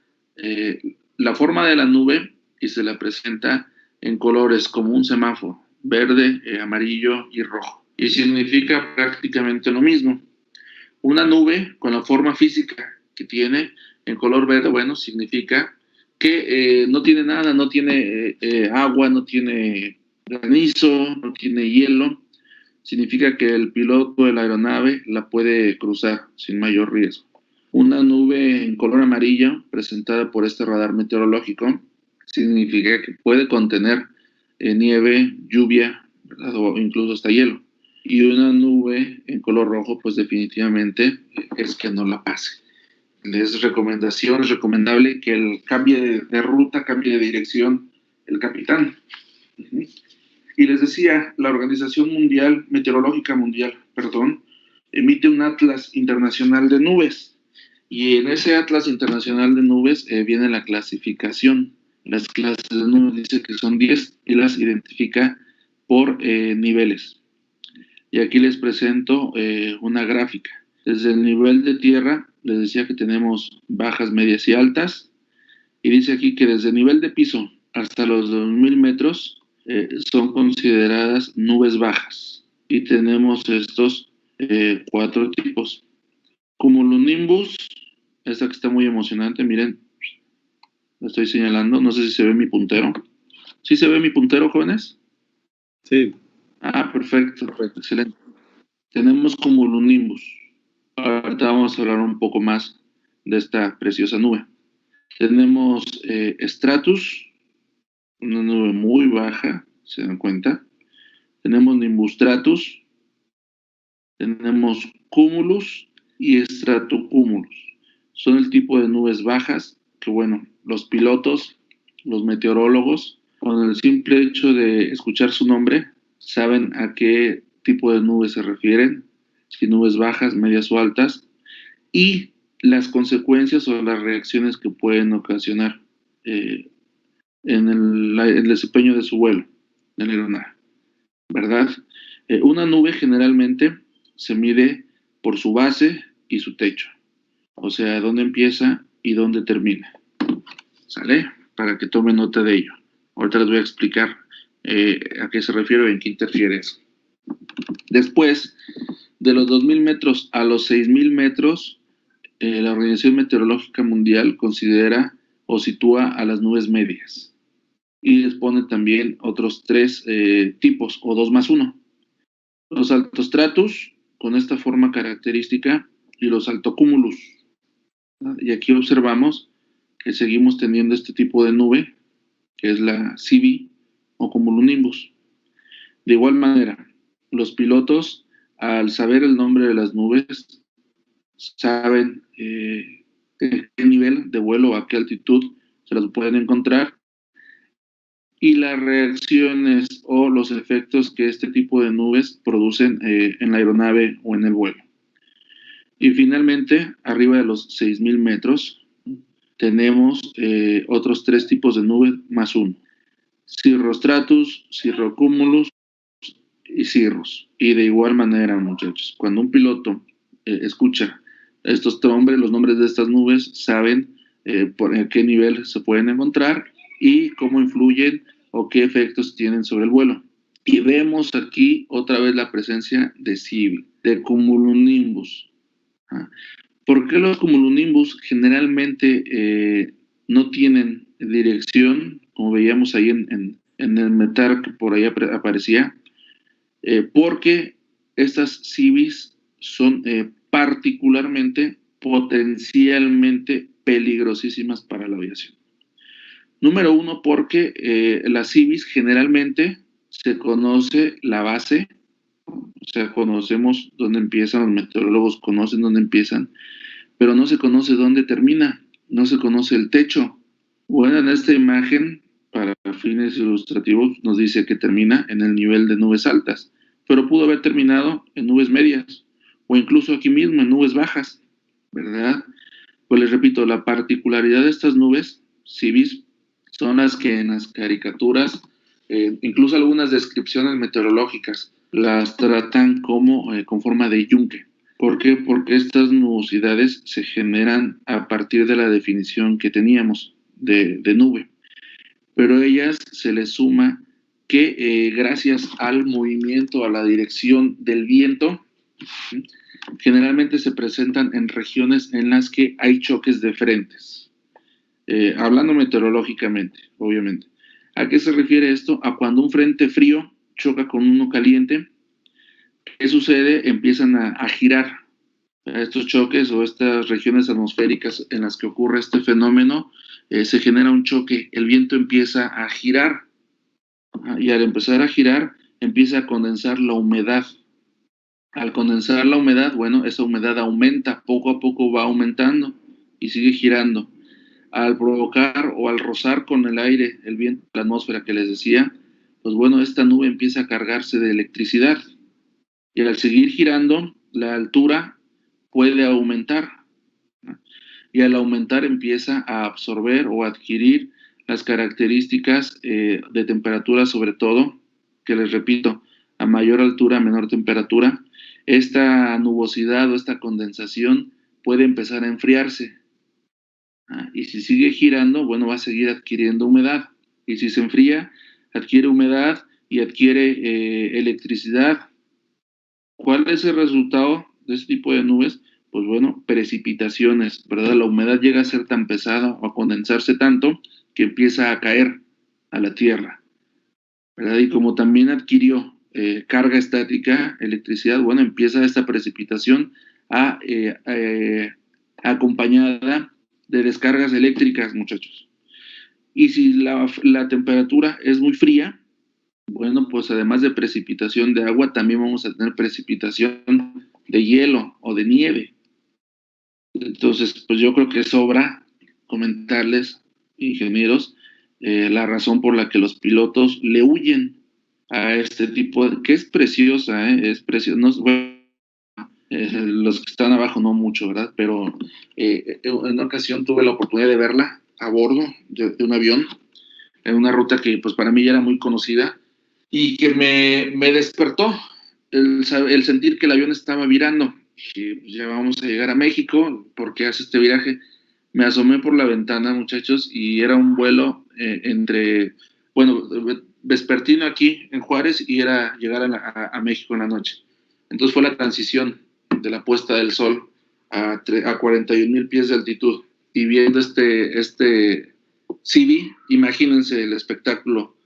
Speaker 1: la forma de la nube y se la presenta en colores como un semáforo, verde, amarillo y rojo. Y significa prácticamente lo mismo. Una nube con la forma física que tiene en color verde, bueno, significa que no tiene nada, no tiene agua, no tiene granizo, no tiene hielo. Significa que el piloto de la aeronave la puede cruzar sin mayor riesgo. Una nube en color amarillo presentada por este radar meteorológico significa que puede contener nieve, lluvia, ¿verdad? O incluso hasta hielo. Y una nube en color rojo, pues definitivamente es que no la pase. Es recomendable que él cambie de ruta, cambie de dirección el capitán. Y les decía, la Organización Meteorológica Mundial, emite un atlas internacional de nubes. Y en ese atlas internacional de nubes viene la clasificación. Las clases de nubes dice que son 10 y las identifica por niveles. Y aquí les presento una gráfica. Desde el nivel de tierra, les decía que tenemos bajas, medias y altas. Y dice aquí que desde el nivel de piso hasta los 2.000 metros son consideradas nubes bajas. Y tenemos estos 4 tipos. Cumulonimbus, esta que está muy emocionante, miren, la estoy señalando, no sé si se ve mi puntero. ¿Sí se ve mi puntero, jóvenes?
Speaker 4: Sí.
Speaker 1: Ah, perfecto, excelente. Tenemos cumulonimbus. Ahorita vamos a hablar un poco más de esta preciosa nube. Tenemos stratus, una nube muy baja, ¿se dan cuenta? Tenemos nimbostratus, tenemos cumulus y stratocumulus. Son el tipo de nubes bajas que, bueno, los pilotos, los meteorólogos, con el simple hecho de escuchar su nombre, saben a qué tipo de nubes se refieren, si nubes bajas, medias o altas, y las consecuencias o las reacciones que pueden ocasionar en el desempeño de su vuelo, de la aeronave, ¿verdad? Una nube generalmente se mide por su base y su techo, o sea, dónde empieza y dónde termina, ¿sale? Para que tomen nota de ello. Ahorita les voy a explicar a qué se refiere o en qué interfiere eso. Después, de los 2.000 metros a los 6.000 metros, la Organización Meteorológica Mundial considera o sitúa a las nubes medias y les pone también otros 3 tipos o 2 más 1. Los altostratus con esta forma característica y los altocúmulus. Y aquí observamos que seguimos teniendo este tipo de nube, que es la CV o cumulonimbus. De igual manera, los pilotos, al saber el nombre de las nubes, saben en qué nivel de vuelo, a qué altitud se las pueden encontrar, y las reacciones o los efectos que este tipo de nubes producen en la aeronave o en el vuelo. Y finalmente, arriba de los 6,000 metros, tenemos otros 3 tipos de nubes más 1. Cirrostratus, cirrocumulus y cirrus. Y de igual manera, muchachos, cuando un piloto escucha estos nombres, los nombres de estas nubes, saben por qué nivel se pueden encontrar y cómo influyen o qué efectos tienen sobre el vuelo. Y vemos aquí otra vez la presencia de CIVI, de cumulonimbus. ¿Por qué los cumulonimbus generalmente no tienen dirección, como veíamos ahí en el METAR que por ahí aparecía? Porque estas CIVIs son particularmente, potencialmente peligrosísimas para la aviación. Número 1, porque las CIVIs generalmente se conoce la base, o sea, conocemos dónde empiezan, los meteorólogos conocen dónde empiezan, pero no se conoce dónde termina, no se conoce el techo. Bueno, en esta imagen, para fines ilustrativos, nos dice que termina en el nivel de nubes altas, pero pudo haber terminado en nubes medias, o incluso aquí mismo en nubes bajas, ¿verdad? Pues les repito, la particularidad de estas nubes, CIVIs, son las que en las caricaturas, incluso algunas descripciones meteorológicas, las tratan como con forma de yunque. ¿Por qué? Porque estas nubosidades se generan a partir de la definición que teníamos de nube. Pero a ellas se les suma que gracias al movimiento, a la dirección del viento, generalmente se presentan en regiones en las que hay choques de frentes. Hablando meteorológicamente, obviamente. ¿A qué se refiere esto? A cuando un frente frío choca con uno caliente. ¿Qué sucede? Empiezan a girar estos choques o estas regiones atmosféricas en las que ocurre este fenómeno. Se genera un choque, el viento empieza a girar y al empezar a girar empieza a condensar la humedad. Al condensar la humedad, bueno, esa humedad aumenta, poco a poco va aumentando y sigue girando. Al provocar o al rozar con el aire, el viento, la atmósfera que les decía, pues bueno, esta nube empieza a cargarse de electricidad y al seguir girando, la altura puede aumentar, ¿no? Y al aumentar empieza a absorber o adquirir las características de temperatura, sobre todo, que les repito, a mayor altura, a menor temperatura, esta nubosidad o esta condensación puede empezar a enfriarse. Y si sigue girando, bueno, va a seguir adquiriendo humedad. Y si se enfría, adquiere humedad y adquiere electricidad. ¿Cuál es el resultado de este tipo de nubes? Pues bueno, precipitaciones, ¿verdad? La humedad llega a ser tan pesada o a condensarse tanto que empieza a caer a la tierra, ¿verdad? Y como también adquirió carga estática, electricidad, bueno, empieza esta precipitación acompañada de descargas eléctricas, muchachos. Y si la temperatura es muy fría, bueno, pues además de precipitación de agua, también vamos a tener precipitación de hielo o de nieve. Entonces, pues yo creo que sobra comentarles, ingenieros, la razón por la que los pilotos le huyen a este tipo de, que es preciosa, es preciosa. No, bueno, los que están abajo no mucho, ¿verdad? Pero en una ocasión tuve la oportunidad de verla a bordo de un avión, en una ruta que pues para mí ya era muy conocida y que me despertó el sentir que el avión estaba virando. Dije, ya vamos a llegar a México, ¿por qué hace este viraje? Me asomé por la ventana, muchachos, y era un vuelo vespertino aquí en Juárez y era llegar a México en la noche. Entonces fue la transición de la puesta del sol a 41,000 pies de altitud. Y viendo este CV, imagínense el espectáculo,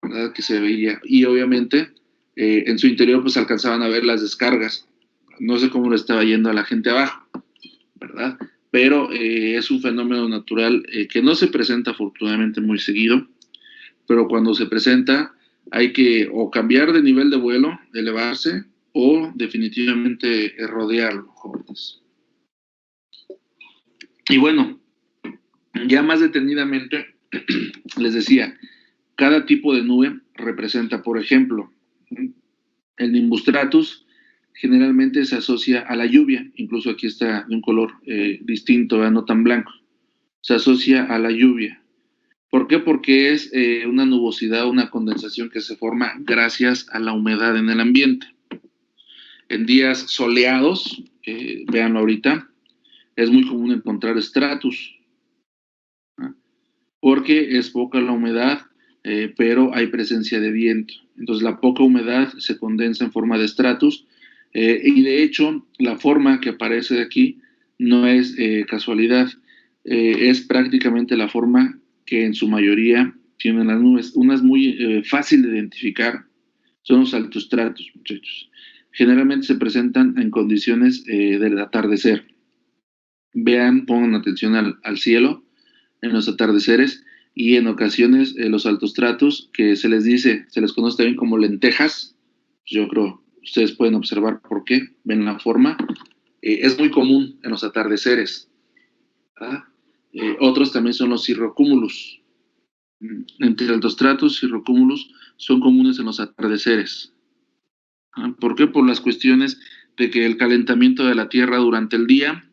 Speaker 1: ¿verdad?, que se veía. Y obviamente en su interior pues alcanzaban a ver las descargas. No sé cómo le estaba yendo a la gente abajo, ¿verdad? Pero es un fenómeno natural que no se presenta afortunadamente muy seguido, pero cuando se presenta hay que o cambiar de nivel de vuelo, elevarse, o definitivamente rodearlo, jóvenes. Y bueno, ya más detenidamente, les decía, cada tipo de nube representa, por ejemplo, el nimbus stratus generalmente se asocia a la lluvia, incluso aquí está de un color distinto, no tan blanco, se asocia a la lluvia. ¿Por qué? Porque es una nubosidad, una condensación que se forma gracias a la humedad en el ambiente. En días soleados, véanlo ahorita, es muy común encontrar stratus, ¿no?, porque es poca la humedad, pero hay presencia de viento. Entonces la poca humedad se condensa en forma de stratus, y de hecho la forma que aparece de aquí no es casualidad, es prácticamente la forma que en su mayoría tienen las nubes. Una es muy fácil de identificar, son los altostratus, muchachos. Generalmente se presentan en condiciones del atardecer. Vean, pongan atención al cielo en los atardeceres, y en ocasiones los altostratus, que se les conoce también como lentejas, yo creo ustedes pueden observar por qué, ven la forma, es muy común en los atardeceres, ¿verdad? Otros también son los cirrocúmulus. Entre altostratus y cirrocúmulus son comunes en los atardeceres. ¿Por qué? Por las cuestiones de que el calentamiento de la Tierra durante el día,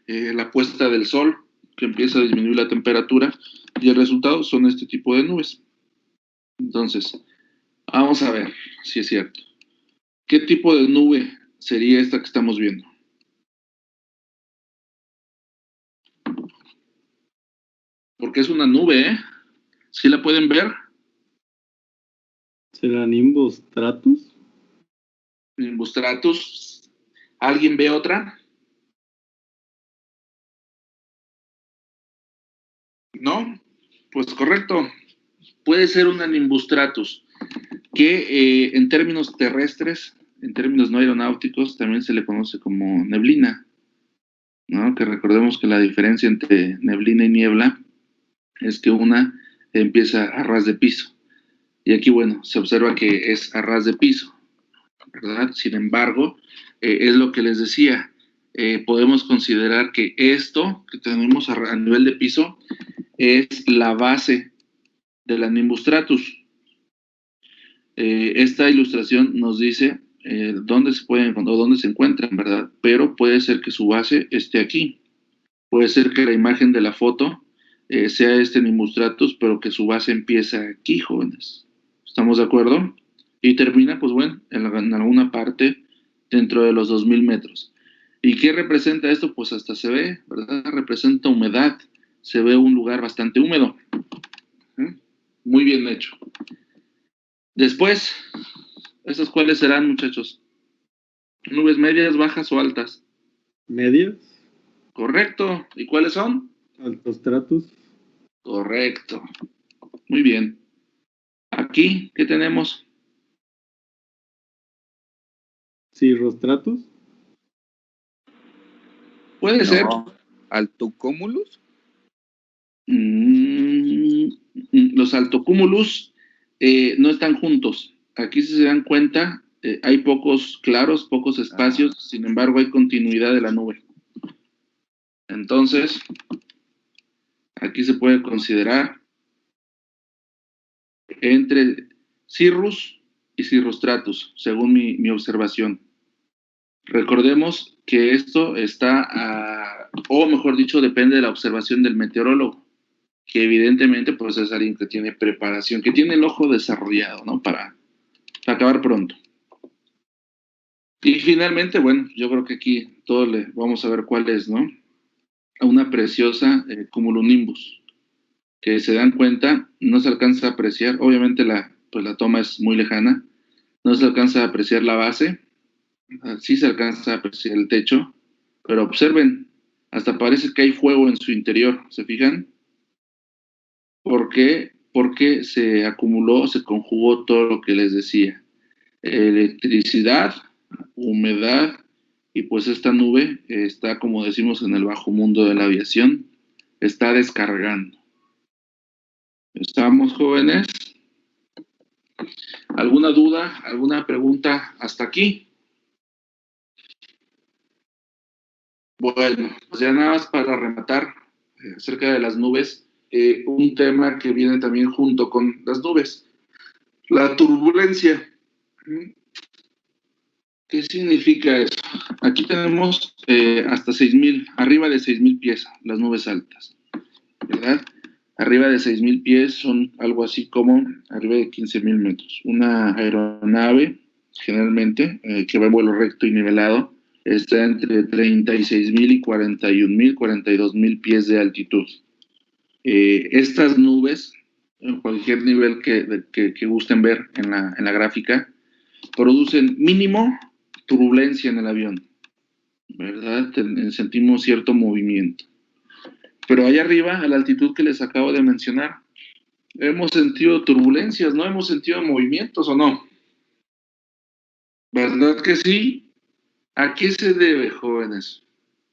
Speaker 1: la puesta del sol, que empieza a disminuir la temperatura, y el resultado son este tipo de nubes. Entonces, vamos a ver si es cierto. ¿Qué tipo de nube sería esta que estamos viendo? Porque es una nube, ¿eh? ¿Sí la pueden ver?
Speaker 4: ¿Será nimbus stratus?
Speaker 1: Nimbus stratus. ¿Alguien ve otra? ¿No? Pues correcto. Puede ser una nimbus stratus, que en términos terrestres, en términos no aeronáuticos, también se le conoce como neblina, ¿no? Que recordemos que la diferencia entre neblina y niebla es que una empieza a ras de piso. Y aquí, bueno, se observa que es a ras de piso, ¿verdad? Sin embargo, es lo que les decía, podemos considerar que esto que tenemos a nivel de piso es la base de la nimbus stratus. Esta ilustración nos dice dónde se pueden o dónde se encuentran, ¿verdad? Pero puede ser que su base esté aquí. Puede ser que la imagen de la foto sea este nimbus stratus, pero que su base empieza aquí, jóvenes. ¿Estamos de acuerdo? Y termina, pues bueno, en alguna parte dentro de los 2,000 metros. ¿Y qué representa esto? Pues hasta se ve, ¿verdad? Representa humedad. Se ve un lugar bastante húmedo. Muy bien hecho. Después, ¿esas cuáles serán, muchachos? ¿Nubes medias, bajas o altas?
Speaker 4: ¿Medias?
Speaker 1: Correcto. ¿Y cuáles son?
Speaker 4: ¿Altostratus?
Speaker 1: Correcto. Muy bien. Aquí, ¿qué tenemos?
Speaker 4: ¿Cirrostratus?
Speaker 1: Puede ser.
Speaker 3: ¿Altocúmulus?
Speaker 1: Los altocúmulus no están juntos. Aquí, si se dan cuenta, hay pocos claros, pocos espacios, sin embargo hay continuidad de la nube. Entonces, aquí se puede considerar entre cirrus y cirrostratus, según mi observación. Recordemos que esto está, o mejor dicho, depende de la observación del meteorólogo, que evidentemente pues es alguien que tiene preparación, que tiene el ojo desarrollado, ¿no? Para acabar pronto. Y finalmente, bueno, yo creo que aquí todos vamos a ver cuál es, ¿no? Una preciosa cumulonimbus, que se dan cuenta, no se alcanza a apreciar, obviamente la toma es muy lejana, no se alcanza a apreciar la base, sí se alcanza a apreciar el techo, Pero observen, hasta parece que hay fuego en su interior, ¿se fijan? ¿Por qué? Porque se acumuló, se conjugó todo lo que les decía. Electricidad, humedad, y pues esta nube está, como decimos en el bajo mundo de la aviación, está descargando. ¿Estamos, jóvenes? ¿Alguna duda, alguna pregunta hasta aquí? Bueno, pues ya nada más para rematar acerca de las nubes, un tema que viene también junto con las nubes, la turbulencia. ¿Qué significa eso? Aquí tenemos hasta 6,000, arriba de 6,000 pies, las nubes altas, ¿verdad? Arriba de 6,000 pies son algo así como arriba de 15,000 metros. Una aeronave, generalmente, que va en vuelo recto y nivelado, está entre 36,000 y 41,000, 42,000 pies de altitud. Estas nubes, en cualquier nivel que gusten ver en la gráfica, producen mínimo turbulencia en el avión, ¿verdad? Sentimos cierto movimiento. Pero allá arriba, a la altitud que les acabo de mencionar, hemos sentido turbulencias, ¿no? Hemos sentido movimientos, ¿o no? ¿Verdad que sí? ¿A qué se debe, jóvenes?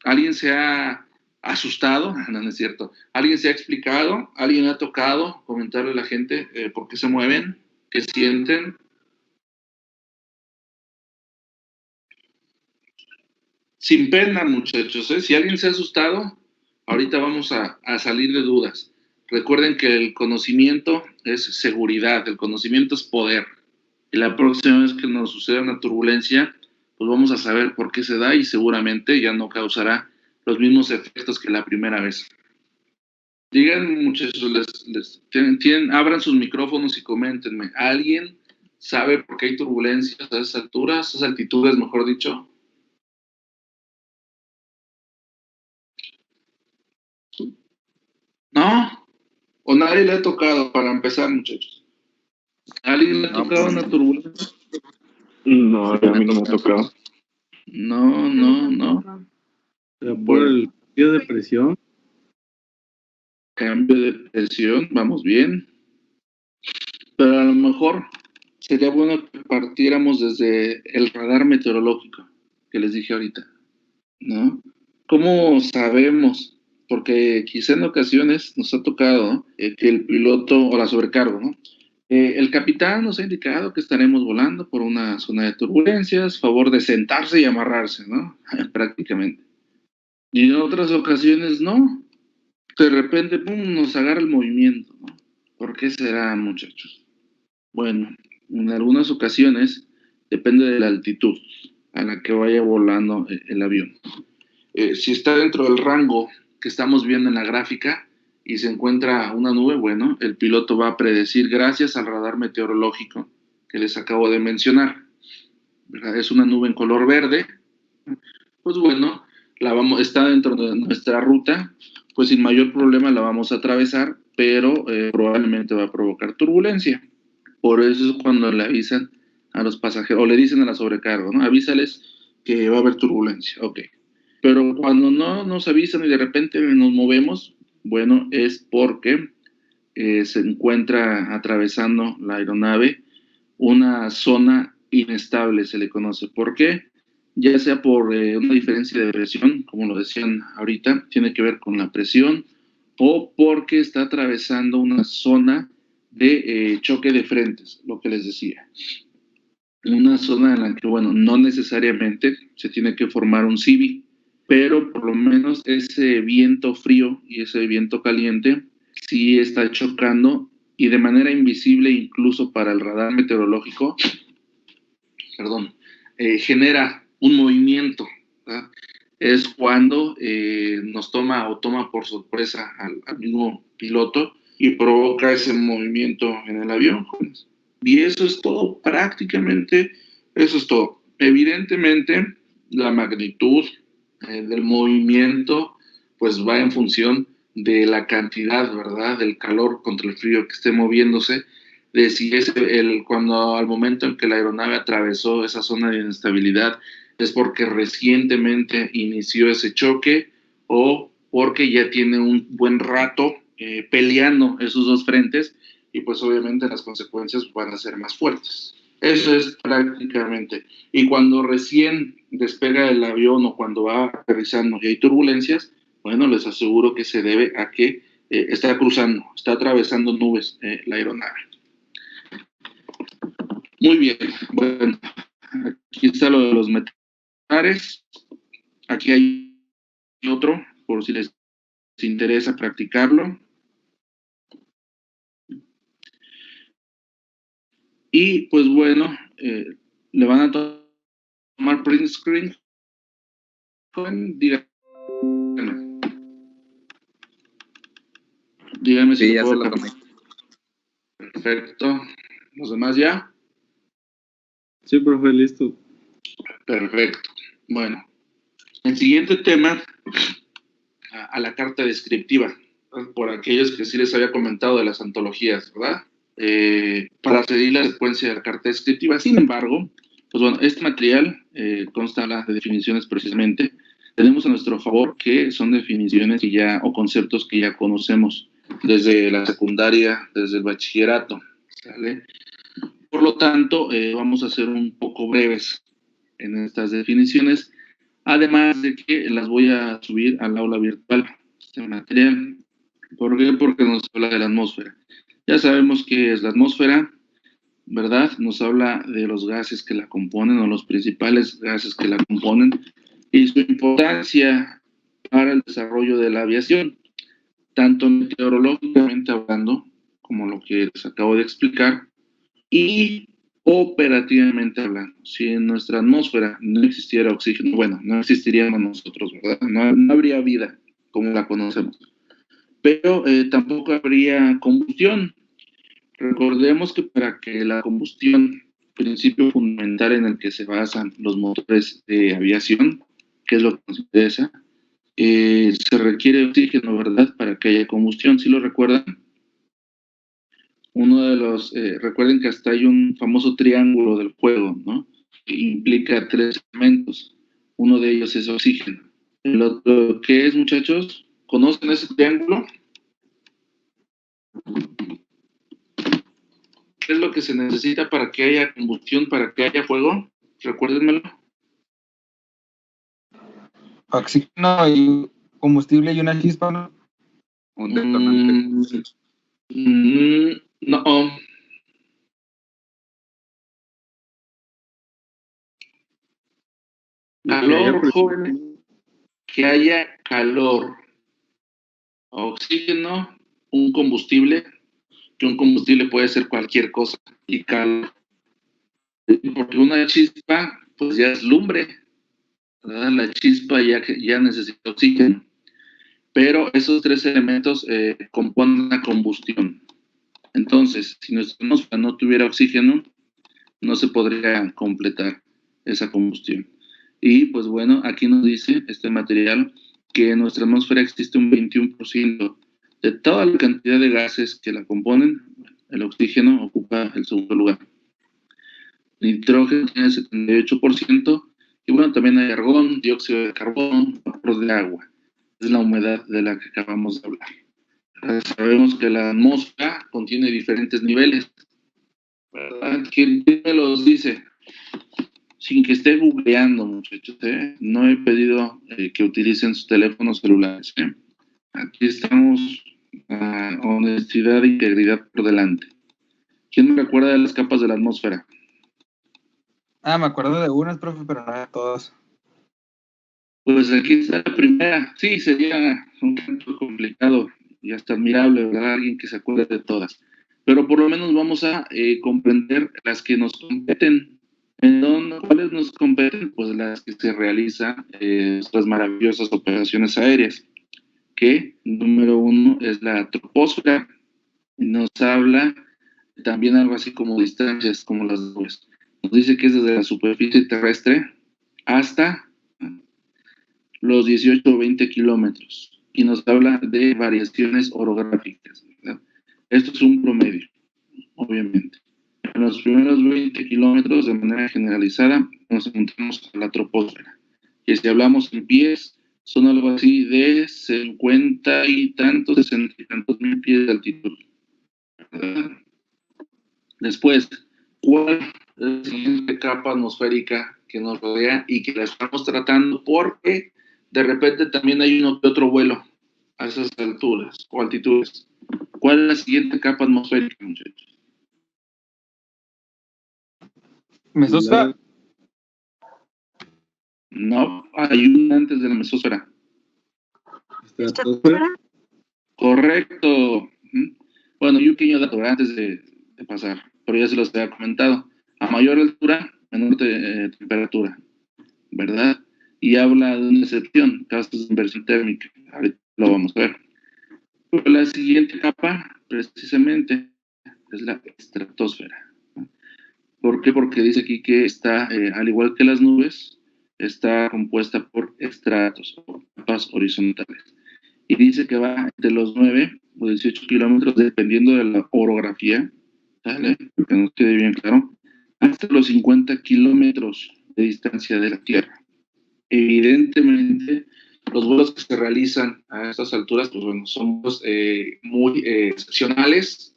Speaker 1: ¿Alguien se ha asustado? No, no es cierto. ¿Alguien se ha explicado? ¿Alguien ha tocado? Comentarle a la gente por qué se mueven, qué sienten. Sin pena, muchachos, ¿eh? Si alguien se ha asustado, ahorita vamos a salir de dudas. Recuerden que el conocimiento es seguridad, el conocimiento es poder. Y la próxima vez que nos suceda una turbulencia, pues vamos a saber por qué se da y seguramente ya no causará los mismos efectos que la primera vez. Digan, muchachos, abran sus micrófonos y coméntenme. ¿Alguien sabe por qué hay turbulencias a esas alturas, a esas altitudes, mejor dicho? ¿No? ¿O nadie le ha tocado para empezar, muchachos? ¿Alguien le ha tocado una turbulencia?
Speaker 5: No, a mí no me ha tocado.
Speaker 1: No.
Speaker 4: Por el cambio de presión.
Speaker 1: Cambio de presión, vamos bien. Pero a lo mejor sería bueno que partiéramos desde el radar meteorológico que les dije ahorita, ¿no? ¿Cómo sabemos? Porque quizá en ocasiones nos ha tocado, ¿no? Que el piloto o la sobrecargo, ¿no? El capitán nos ha indicado que estaremos volando por una zona de turbulencias, favor de sentarse y amarrarse, ¿no? Prácticamente. Y en otras ocasiones no. De repente, pum, nos agarra el movimiento, ¿no? ¿Por qué será, muchachos? Bueno, en algunas ocasiones depende de la altitud a la que vaya volando el avión. Si está dentro del rango que estamos viendo en la gráfica y se encuentra una nube, bueno, el piloto va a predecir gracias al radar meteorológico que les acabo de mencionar. ¿Verdad? Es una nube en color verde. Pues bueno, está dentro de nuestra ruta, pues sin mayor problema la vamos a atravesar, pero probablemente va a provocar turbulencia. Por eso es cuando le avisan a los pasajeros, o le dicen a la sobrecargo, ¿no? Avísales que va a haber turbulencia, ok. Pero cuando no nos avisan y de repente nos movemos, bueno, es porque se encuentra atravesando la aeronave una zona inestable, se le conoce. ¿Por qué? Ya sea por una diferencia de presión, como lo decían ahorita, tiene que ver con la presión, o porque está atravesando una zona de choque de frentes, lo que les decía. Una zona en la que, bueno, no necesariamente se tiene que formar un CIVI, pero por lo menos ese viento frío y ese viento caliente sí está chocando y de manera invisible incluso para el radar meteorológico, genera un movimiento, ¿verdad? Es cuando nos toma por sorpresa al mismo piloto y provoca ese movimiento en el avión. Y eso es todo, prácticamente eso es todo. Evidentemente, la magnitud del movimiento pues va en función de la cantidad, ¿verdad? Del calor contra el frío que esté moviéndose, de si es cuando al momento en que la aeronave atravesó esa zona de inestabilidad, es porque recientemente inició ese choque o porque ya tiene un buen rato peleando esos dos frentes y pues obviamente las consecuencias van a ser más fuertes. Eso es prácticamente. Y cuando recién despega el avión o cuando va aterrizando y hay turbulencias, bueno, les aseguro que se debe a que está atravesando nubes la aeronave. Muy bien, bueno, aquí está lo de los metales. Aquí hay otro, por si les interesa practicarlo. Y pues bueno, le van a tomar print screen. Díganme si
Speaker 3: Sí, ya se
Speaker 1: puedo
Speaker 3: lo tomé.
Speaker 1: Perfecto. ¿Los demás ya?
Speaker 4: Sí, profe, listo.
Speaker 1: Perfecto. Bueno, el siguiente tema, a la carta descriptiva, por aquellos que sí les había comentado de las antologías, ¿verdad? Para seguir la secuencia de la carta descriptiva. Sin embargo, pues bueno, este material consta de definiciones precisamente. Tenemos a nuestro favor que son definiciones que ya, o conceptos que ya conocemos desde la secundaria, desde el bachillerato, ¿sale? Por lo tanto, vamos a ser un poco breves en estas definiciones, además de que las voy a subir al aula virtual, este material. ¿Por qué? Porque nos habla de la atmósfera. Ya sabemos qué es la atmósfera, ¿verdad? Nos habla de los gases que la componen o los principales gases que la componen y su importancia para el desarrollo de la aviación, tanto meteorológicamente hablando, como lo que les acabo de explicar, y operativamente hablando. Si en nuestra atmósfera no existiera oxígeno, bueno, no existiríamos nosotros, ¿verdad? No habría vida como la conocemos. Pero tampoco habría combustión. Recordemos que para que la combustión, principio fundamental en el que se basan los motores de aviación, que es lo que nos interesa, se requiere oxígeno, ¿verdad? Para que haya combustión, ¿sí lo recuerdan? Uno de los, recuerden que hasta hay un famoso triángulo del fuego, ¿no? Que implica 3 elementos. Uno de ellos es oxígeno. El otro, ¿qué es, muchachos? ¿Conocen ese triángulo? ¿Qué es lo que se necesita para que haya combustión, para que haya fuego? Recuérdenmelo.
Speaker 8: Oxígeno y combustible y una chispa, ¿no?
Speaker 3: Un detonante.
Speaker 1: No. Calor, jóvenes. Que haya calor. Oxígeno, un combustible, que un combustible puede ser cualquier cosa, y calor. Porque una chispa, pues ya es lumbre, ¿verdad? La chispa ya necesita oxígeno. Pero esos 3 elementos componen la combustión. Entonces, si nuestra atmósfera no tuviera oxígeno, no se podría completar esa combustión. Y pues bueno, aquí nos dice este material que en nuestra atmósfera existe un 21% de toda la cantidad de gases que la componen. El oxígeno ocupa el segundo lugar. Nitrógeno tiene el 78%. Y bueno, también hay argón, dióxido de carbono, vapor de agua. Es la humedad de la que acabamos de hablar. Sabemos que la atmósfera contiene diferentes niveles, ¿verdad? ¿Quién me los dice? Sin que esté googleando, muchachos, ¿eh? No he pedido que utilicen sus teléfonos celulares, ¿eh? Aquí estamos, honestidad e integridad por delante. ¿Quién me recuerda de las capas de la atmósfera?
Speaker 8: Me acuerdo de unas, profe, pero no de todas.
Speaker 1: Pues aquí está la primera. Sí, sería un tanto complicado y hasta admirable, ¿verdad? Alguien que se acuerde de todas. Pero por lo menos vamos a comprender las que nos competen. ¿Cuáles nos competen? Pues las que se realizan estas maravillosas operaciones aéreas, que número 1 es la troposfera. Nos habla también algo así como distancias, como las nubes. Nos dice que es desde la superficie terrestre hasta los 18 o 20 kilómetros y nos habla de variaciones orográficas, ¿verdad? Esto es un promedio, obviamente. En los primeros 20 kilómetros, de manera generalizada, nos encontramos con la troposfera. Que si hablamos en pies, son algo así de 50 y tantos, 60 y tantos mil pies de altitud. ¿Verdad? Después, ¿cuál es la siguiente capa atmosférica que nos rodea y que la estamos tratando? Porque de repente también hay uno que otro vuelo a esas alturas o altitudes. ¿Cuál es la siguiente capa atmosférica, muchachos?
Speaker 8: Mesosfera.
Speaker 1: No, hay una antes de la mesósfera.
Speaker 4: Estratosfera.
Speaker 1: Correcto. Bueno, y un pequeño dato antes de pasar, pero ya se los había comentado. A mayor altura, menor temperatura, ¿verdad? Y habla de una excepción, casos de inversión térmica. Ahorita lo vamos a ver. Pero la siguiente capa, precisamente, es la estratosfera. ¿Por qué? Porque dice aquí que está, al igual que las nubes, está compuesta por estratos, o capas horizontales. Y dice que va entre los 9 o 18 kilómetros, dependiendo de la orografía, ¿sale? Que nos quede bien claro, hasta los 50 kilómetros de distancia de la Tierra. Evidentemente, los vuelos que se realizan a estas alturas, pues bueno, son vuelos muy excepcionales,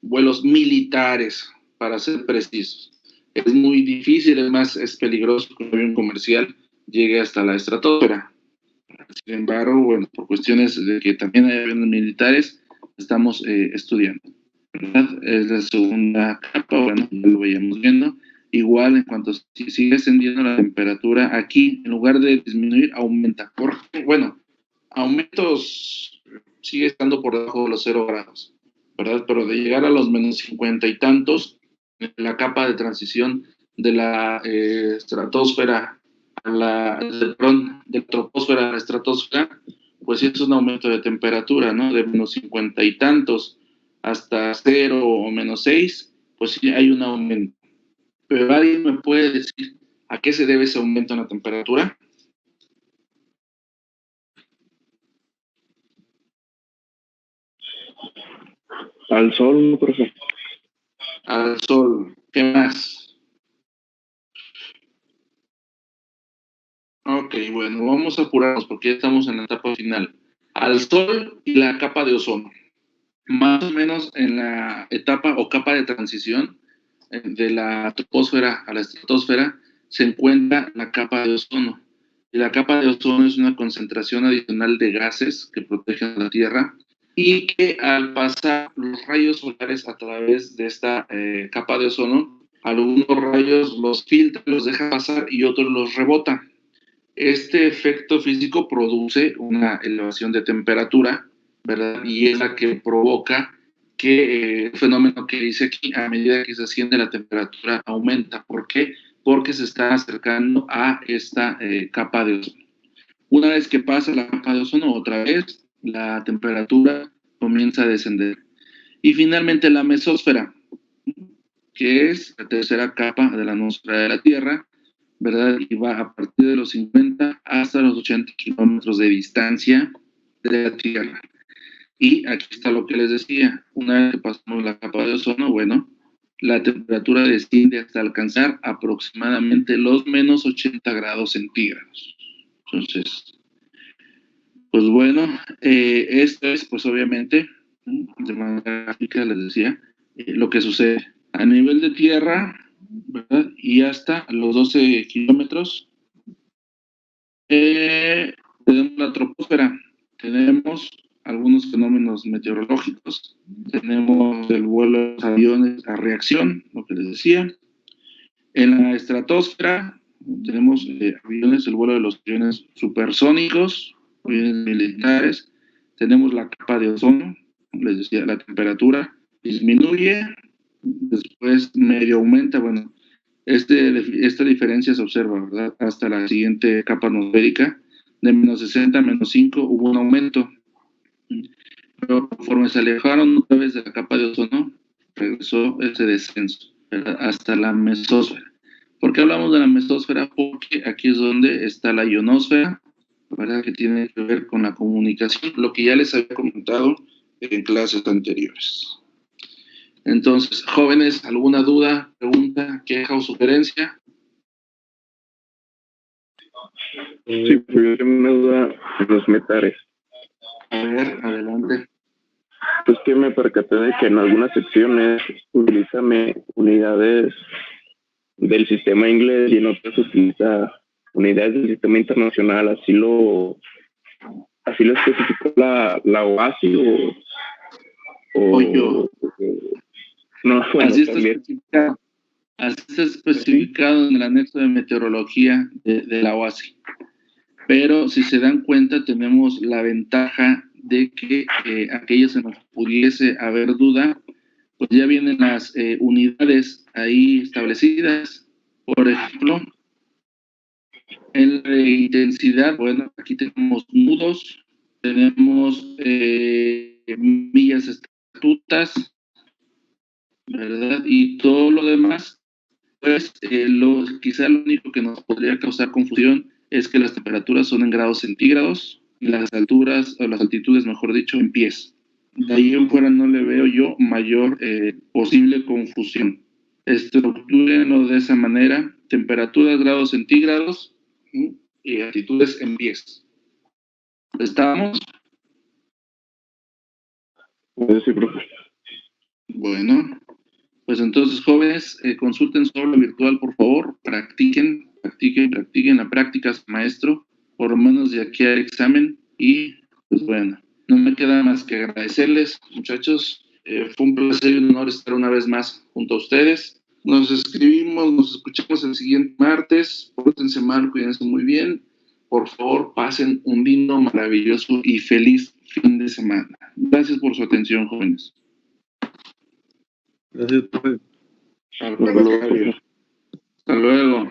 Speaker 1: vuelos militares, para ser precisos. Es muy difícil, además es peligroso que un avión comercial llegue hasta la estratosfera. Sin embargo, bueno, por cuestiones de que también hay aviones militares, estamos estudiando, ¿verdad? Es la segunda capa, bueno, ya lo veíamos viendo. Igual, en cuanto sigue ascendiendo la temperatura, aquí, en lugar de disminuir, aumenta. Bueno, aumentos sigue estando por debajo de los 0 grados, ¿verdad? Pero de llegar a los menos 50 y tantos, la capa de transición de la estratosfera a la, de la troposfera a la estratosfera, pues sí es un aumento de temperatura, ¿no? De menos 50 y tantos hasta 0 o menos 6, pues sí hay un aumento. Pero ¿alguien me puede decir a qué se debe ese aumento en la temperatura?
Speaker 5: Al sol, profe.
Speaker 1: Al sol. ¿Qué más? Ok, bueno, vamos a apurarnos porque ya estamos en la etapa final. Al sol y la capa de ozono. Más o menos en la etapa o capa de transición de la troposfera a la estratosfera se encuentra la capa de ozono. Y la capa de ozono es una concentración adicional de gases que protegen a la Tierra y que al pasar los rayos solares a través de esta capa de ozono, algunos rayos los filtra, los deja pasar y otros los rebota. Este efecto físico produce una elevación de temperatura, ¿verdad? Y es la que provoca que el fenómeno que dice aquí, a medida que se asciende la temperatura aumenta. ¿Por qué? Porque se está acercando a esta capa de ozono. Una vez que pasa la capa de ozono, otra vez la temperatura comienza a descender. Y finalmente la mesósfera, que es la tercera capa de la atmósfera de la Tierra, ¿verdad? Y va a partir de los 50 hasta los 80 kilómetros de distancia de la Tierra. Y aquí está lo que les decía, una vez que pasamos la capa de ozono, bueno, la temperatura desciende hasta alcanzar aproximadamente los menos 80 grados centígrados. Entonces, pues bueno, esto es, pues obviamente, de manera gráfica les decía, lo que sucede a nivel de tierra, ¿verdad? Y hasta los 12 kilómetros. Tenemos la troposfera, tenemos algunos fenómenos meteorológicos, tenemos el vuelo de los aviones a reacción, lo que les decía. En la estratosfera tenemos aviones, el vuelo de los aviones supersónicos, aviones militares. Tenemos la capa de ozono, les decía, la temperatura disminuye, después medio aumenta, bueno, esta diferencia se observa, ¿verdad? Hasta la siguiente capa atmosférica, de menos 60 a menos 5 hubo un aumento. Pero conforme se alejaron otra vez de la capa de ozono, regresó ese descenso, ¿verdad? Hasta la mesósfera. ¿Por qué hablamos de la mesósfera? Porque aquí es donde está la ionosfera, ¿verdad? Que tiene que ver con la comunicación, lo que ya les había comentado en clases anteriores. Entonces, jóvenes, ¿alguna duda, pregunta, queja o sugerencia?
Speaker 5: Sí, pero yo tengo una duda en los metares.
Speaker 1: A ver, adelante.
Speaker 5: Pues que me percaté de que en algunas secciones utilizan unidades del sistema inglés y en otras utiliza unidades del sistema internacional. Así lo especificó la OASI o
Speaker 1: yo.
Speaker 5: no, bueno,
Speaker 1: Así está
Speaker 5: también.
Speaker 1: especificado. Así está especificado en el anexo de meteorología de la OASI. Pero si se dan cuenta, tenemos la ventaja de que aquellos se nos pudiese haber duda, pues ya vienen las unidades ahí establecidas. Por ejemplo, en la intensidad, bueno, aquí tenemos nudos, tenemos millas estatutas, ¿verdad? Y todo lo demás, pues quizá lo único que nos podría causar confusión es que las temperaturas son en grados centígrados y las alturas, o las altitudes, mejor dicho, en pies. De ahí en fuera no le veo yo mayor posible confusión. Estructúrenlo de esa manera: temperaturas, grados centígrados y altitudes en pies. ¿Estamos?
Speaker 5: Sí, profe.
Speaker 1: Bueno, pues entonces, jóvenes, consulten su aula virtual, por favor, practiquen la práctica, maestro, por lo menos de aquí al examen. Y pues bueno, no me queda más que agradecerles, muchachos. Fue un placer y un honor estar una vez más junto a ustedes. Nos escuchamos el siguiente martes. Pórtense mal, cuídense muy bien. Por favor, pasen un lindo, maravilloso y feliz fin de semana. Gracias por su atención, jóvenes.
Speaker 4: Gracias, profe.
Speaker 1: Hasta luego.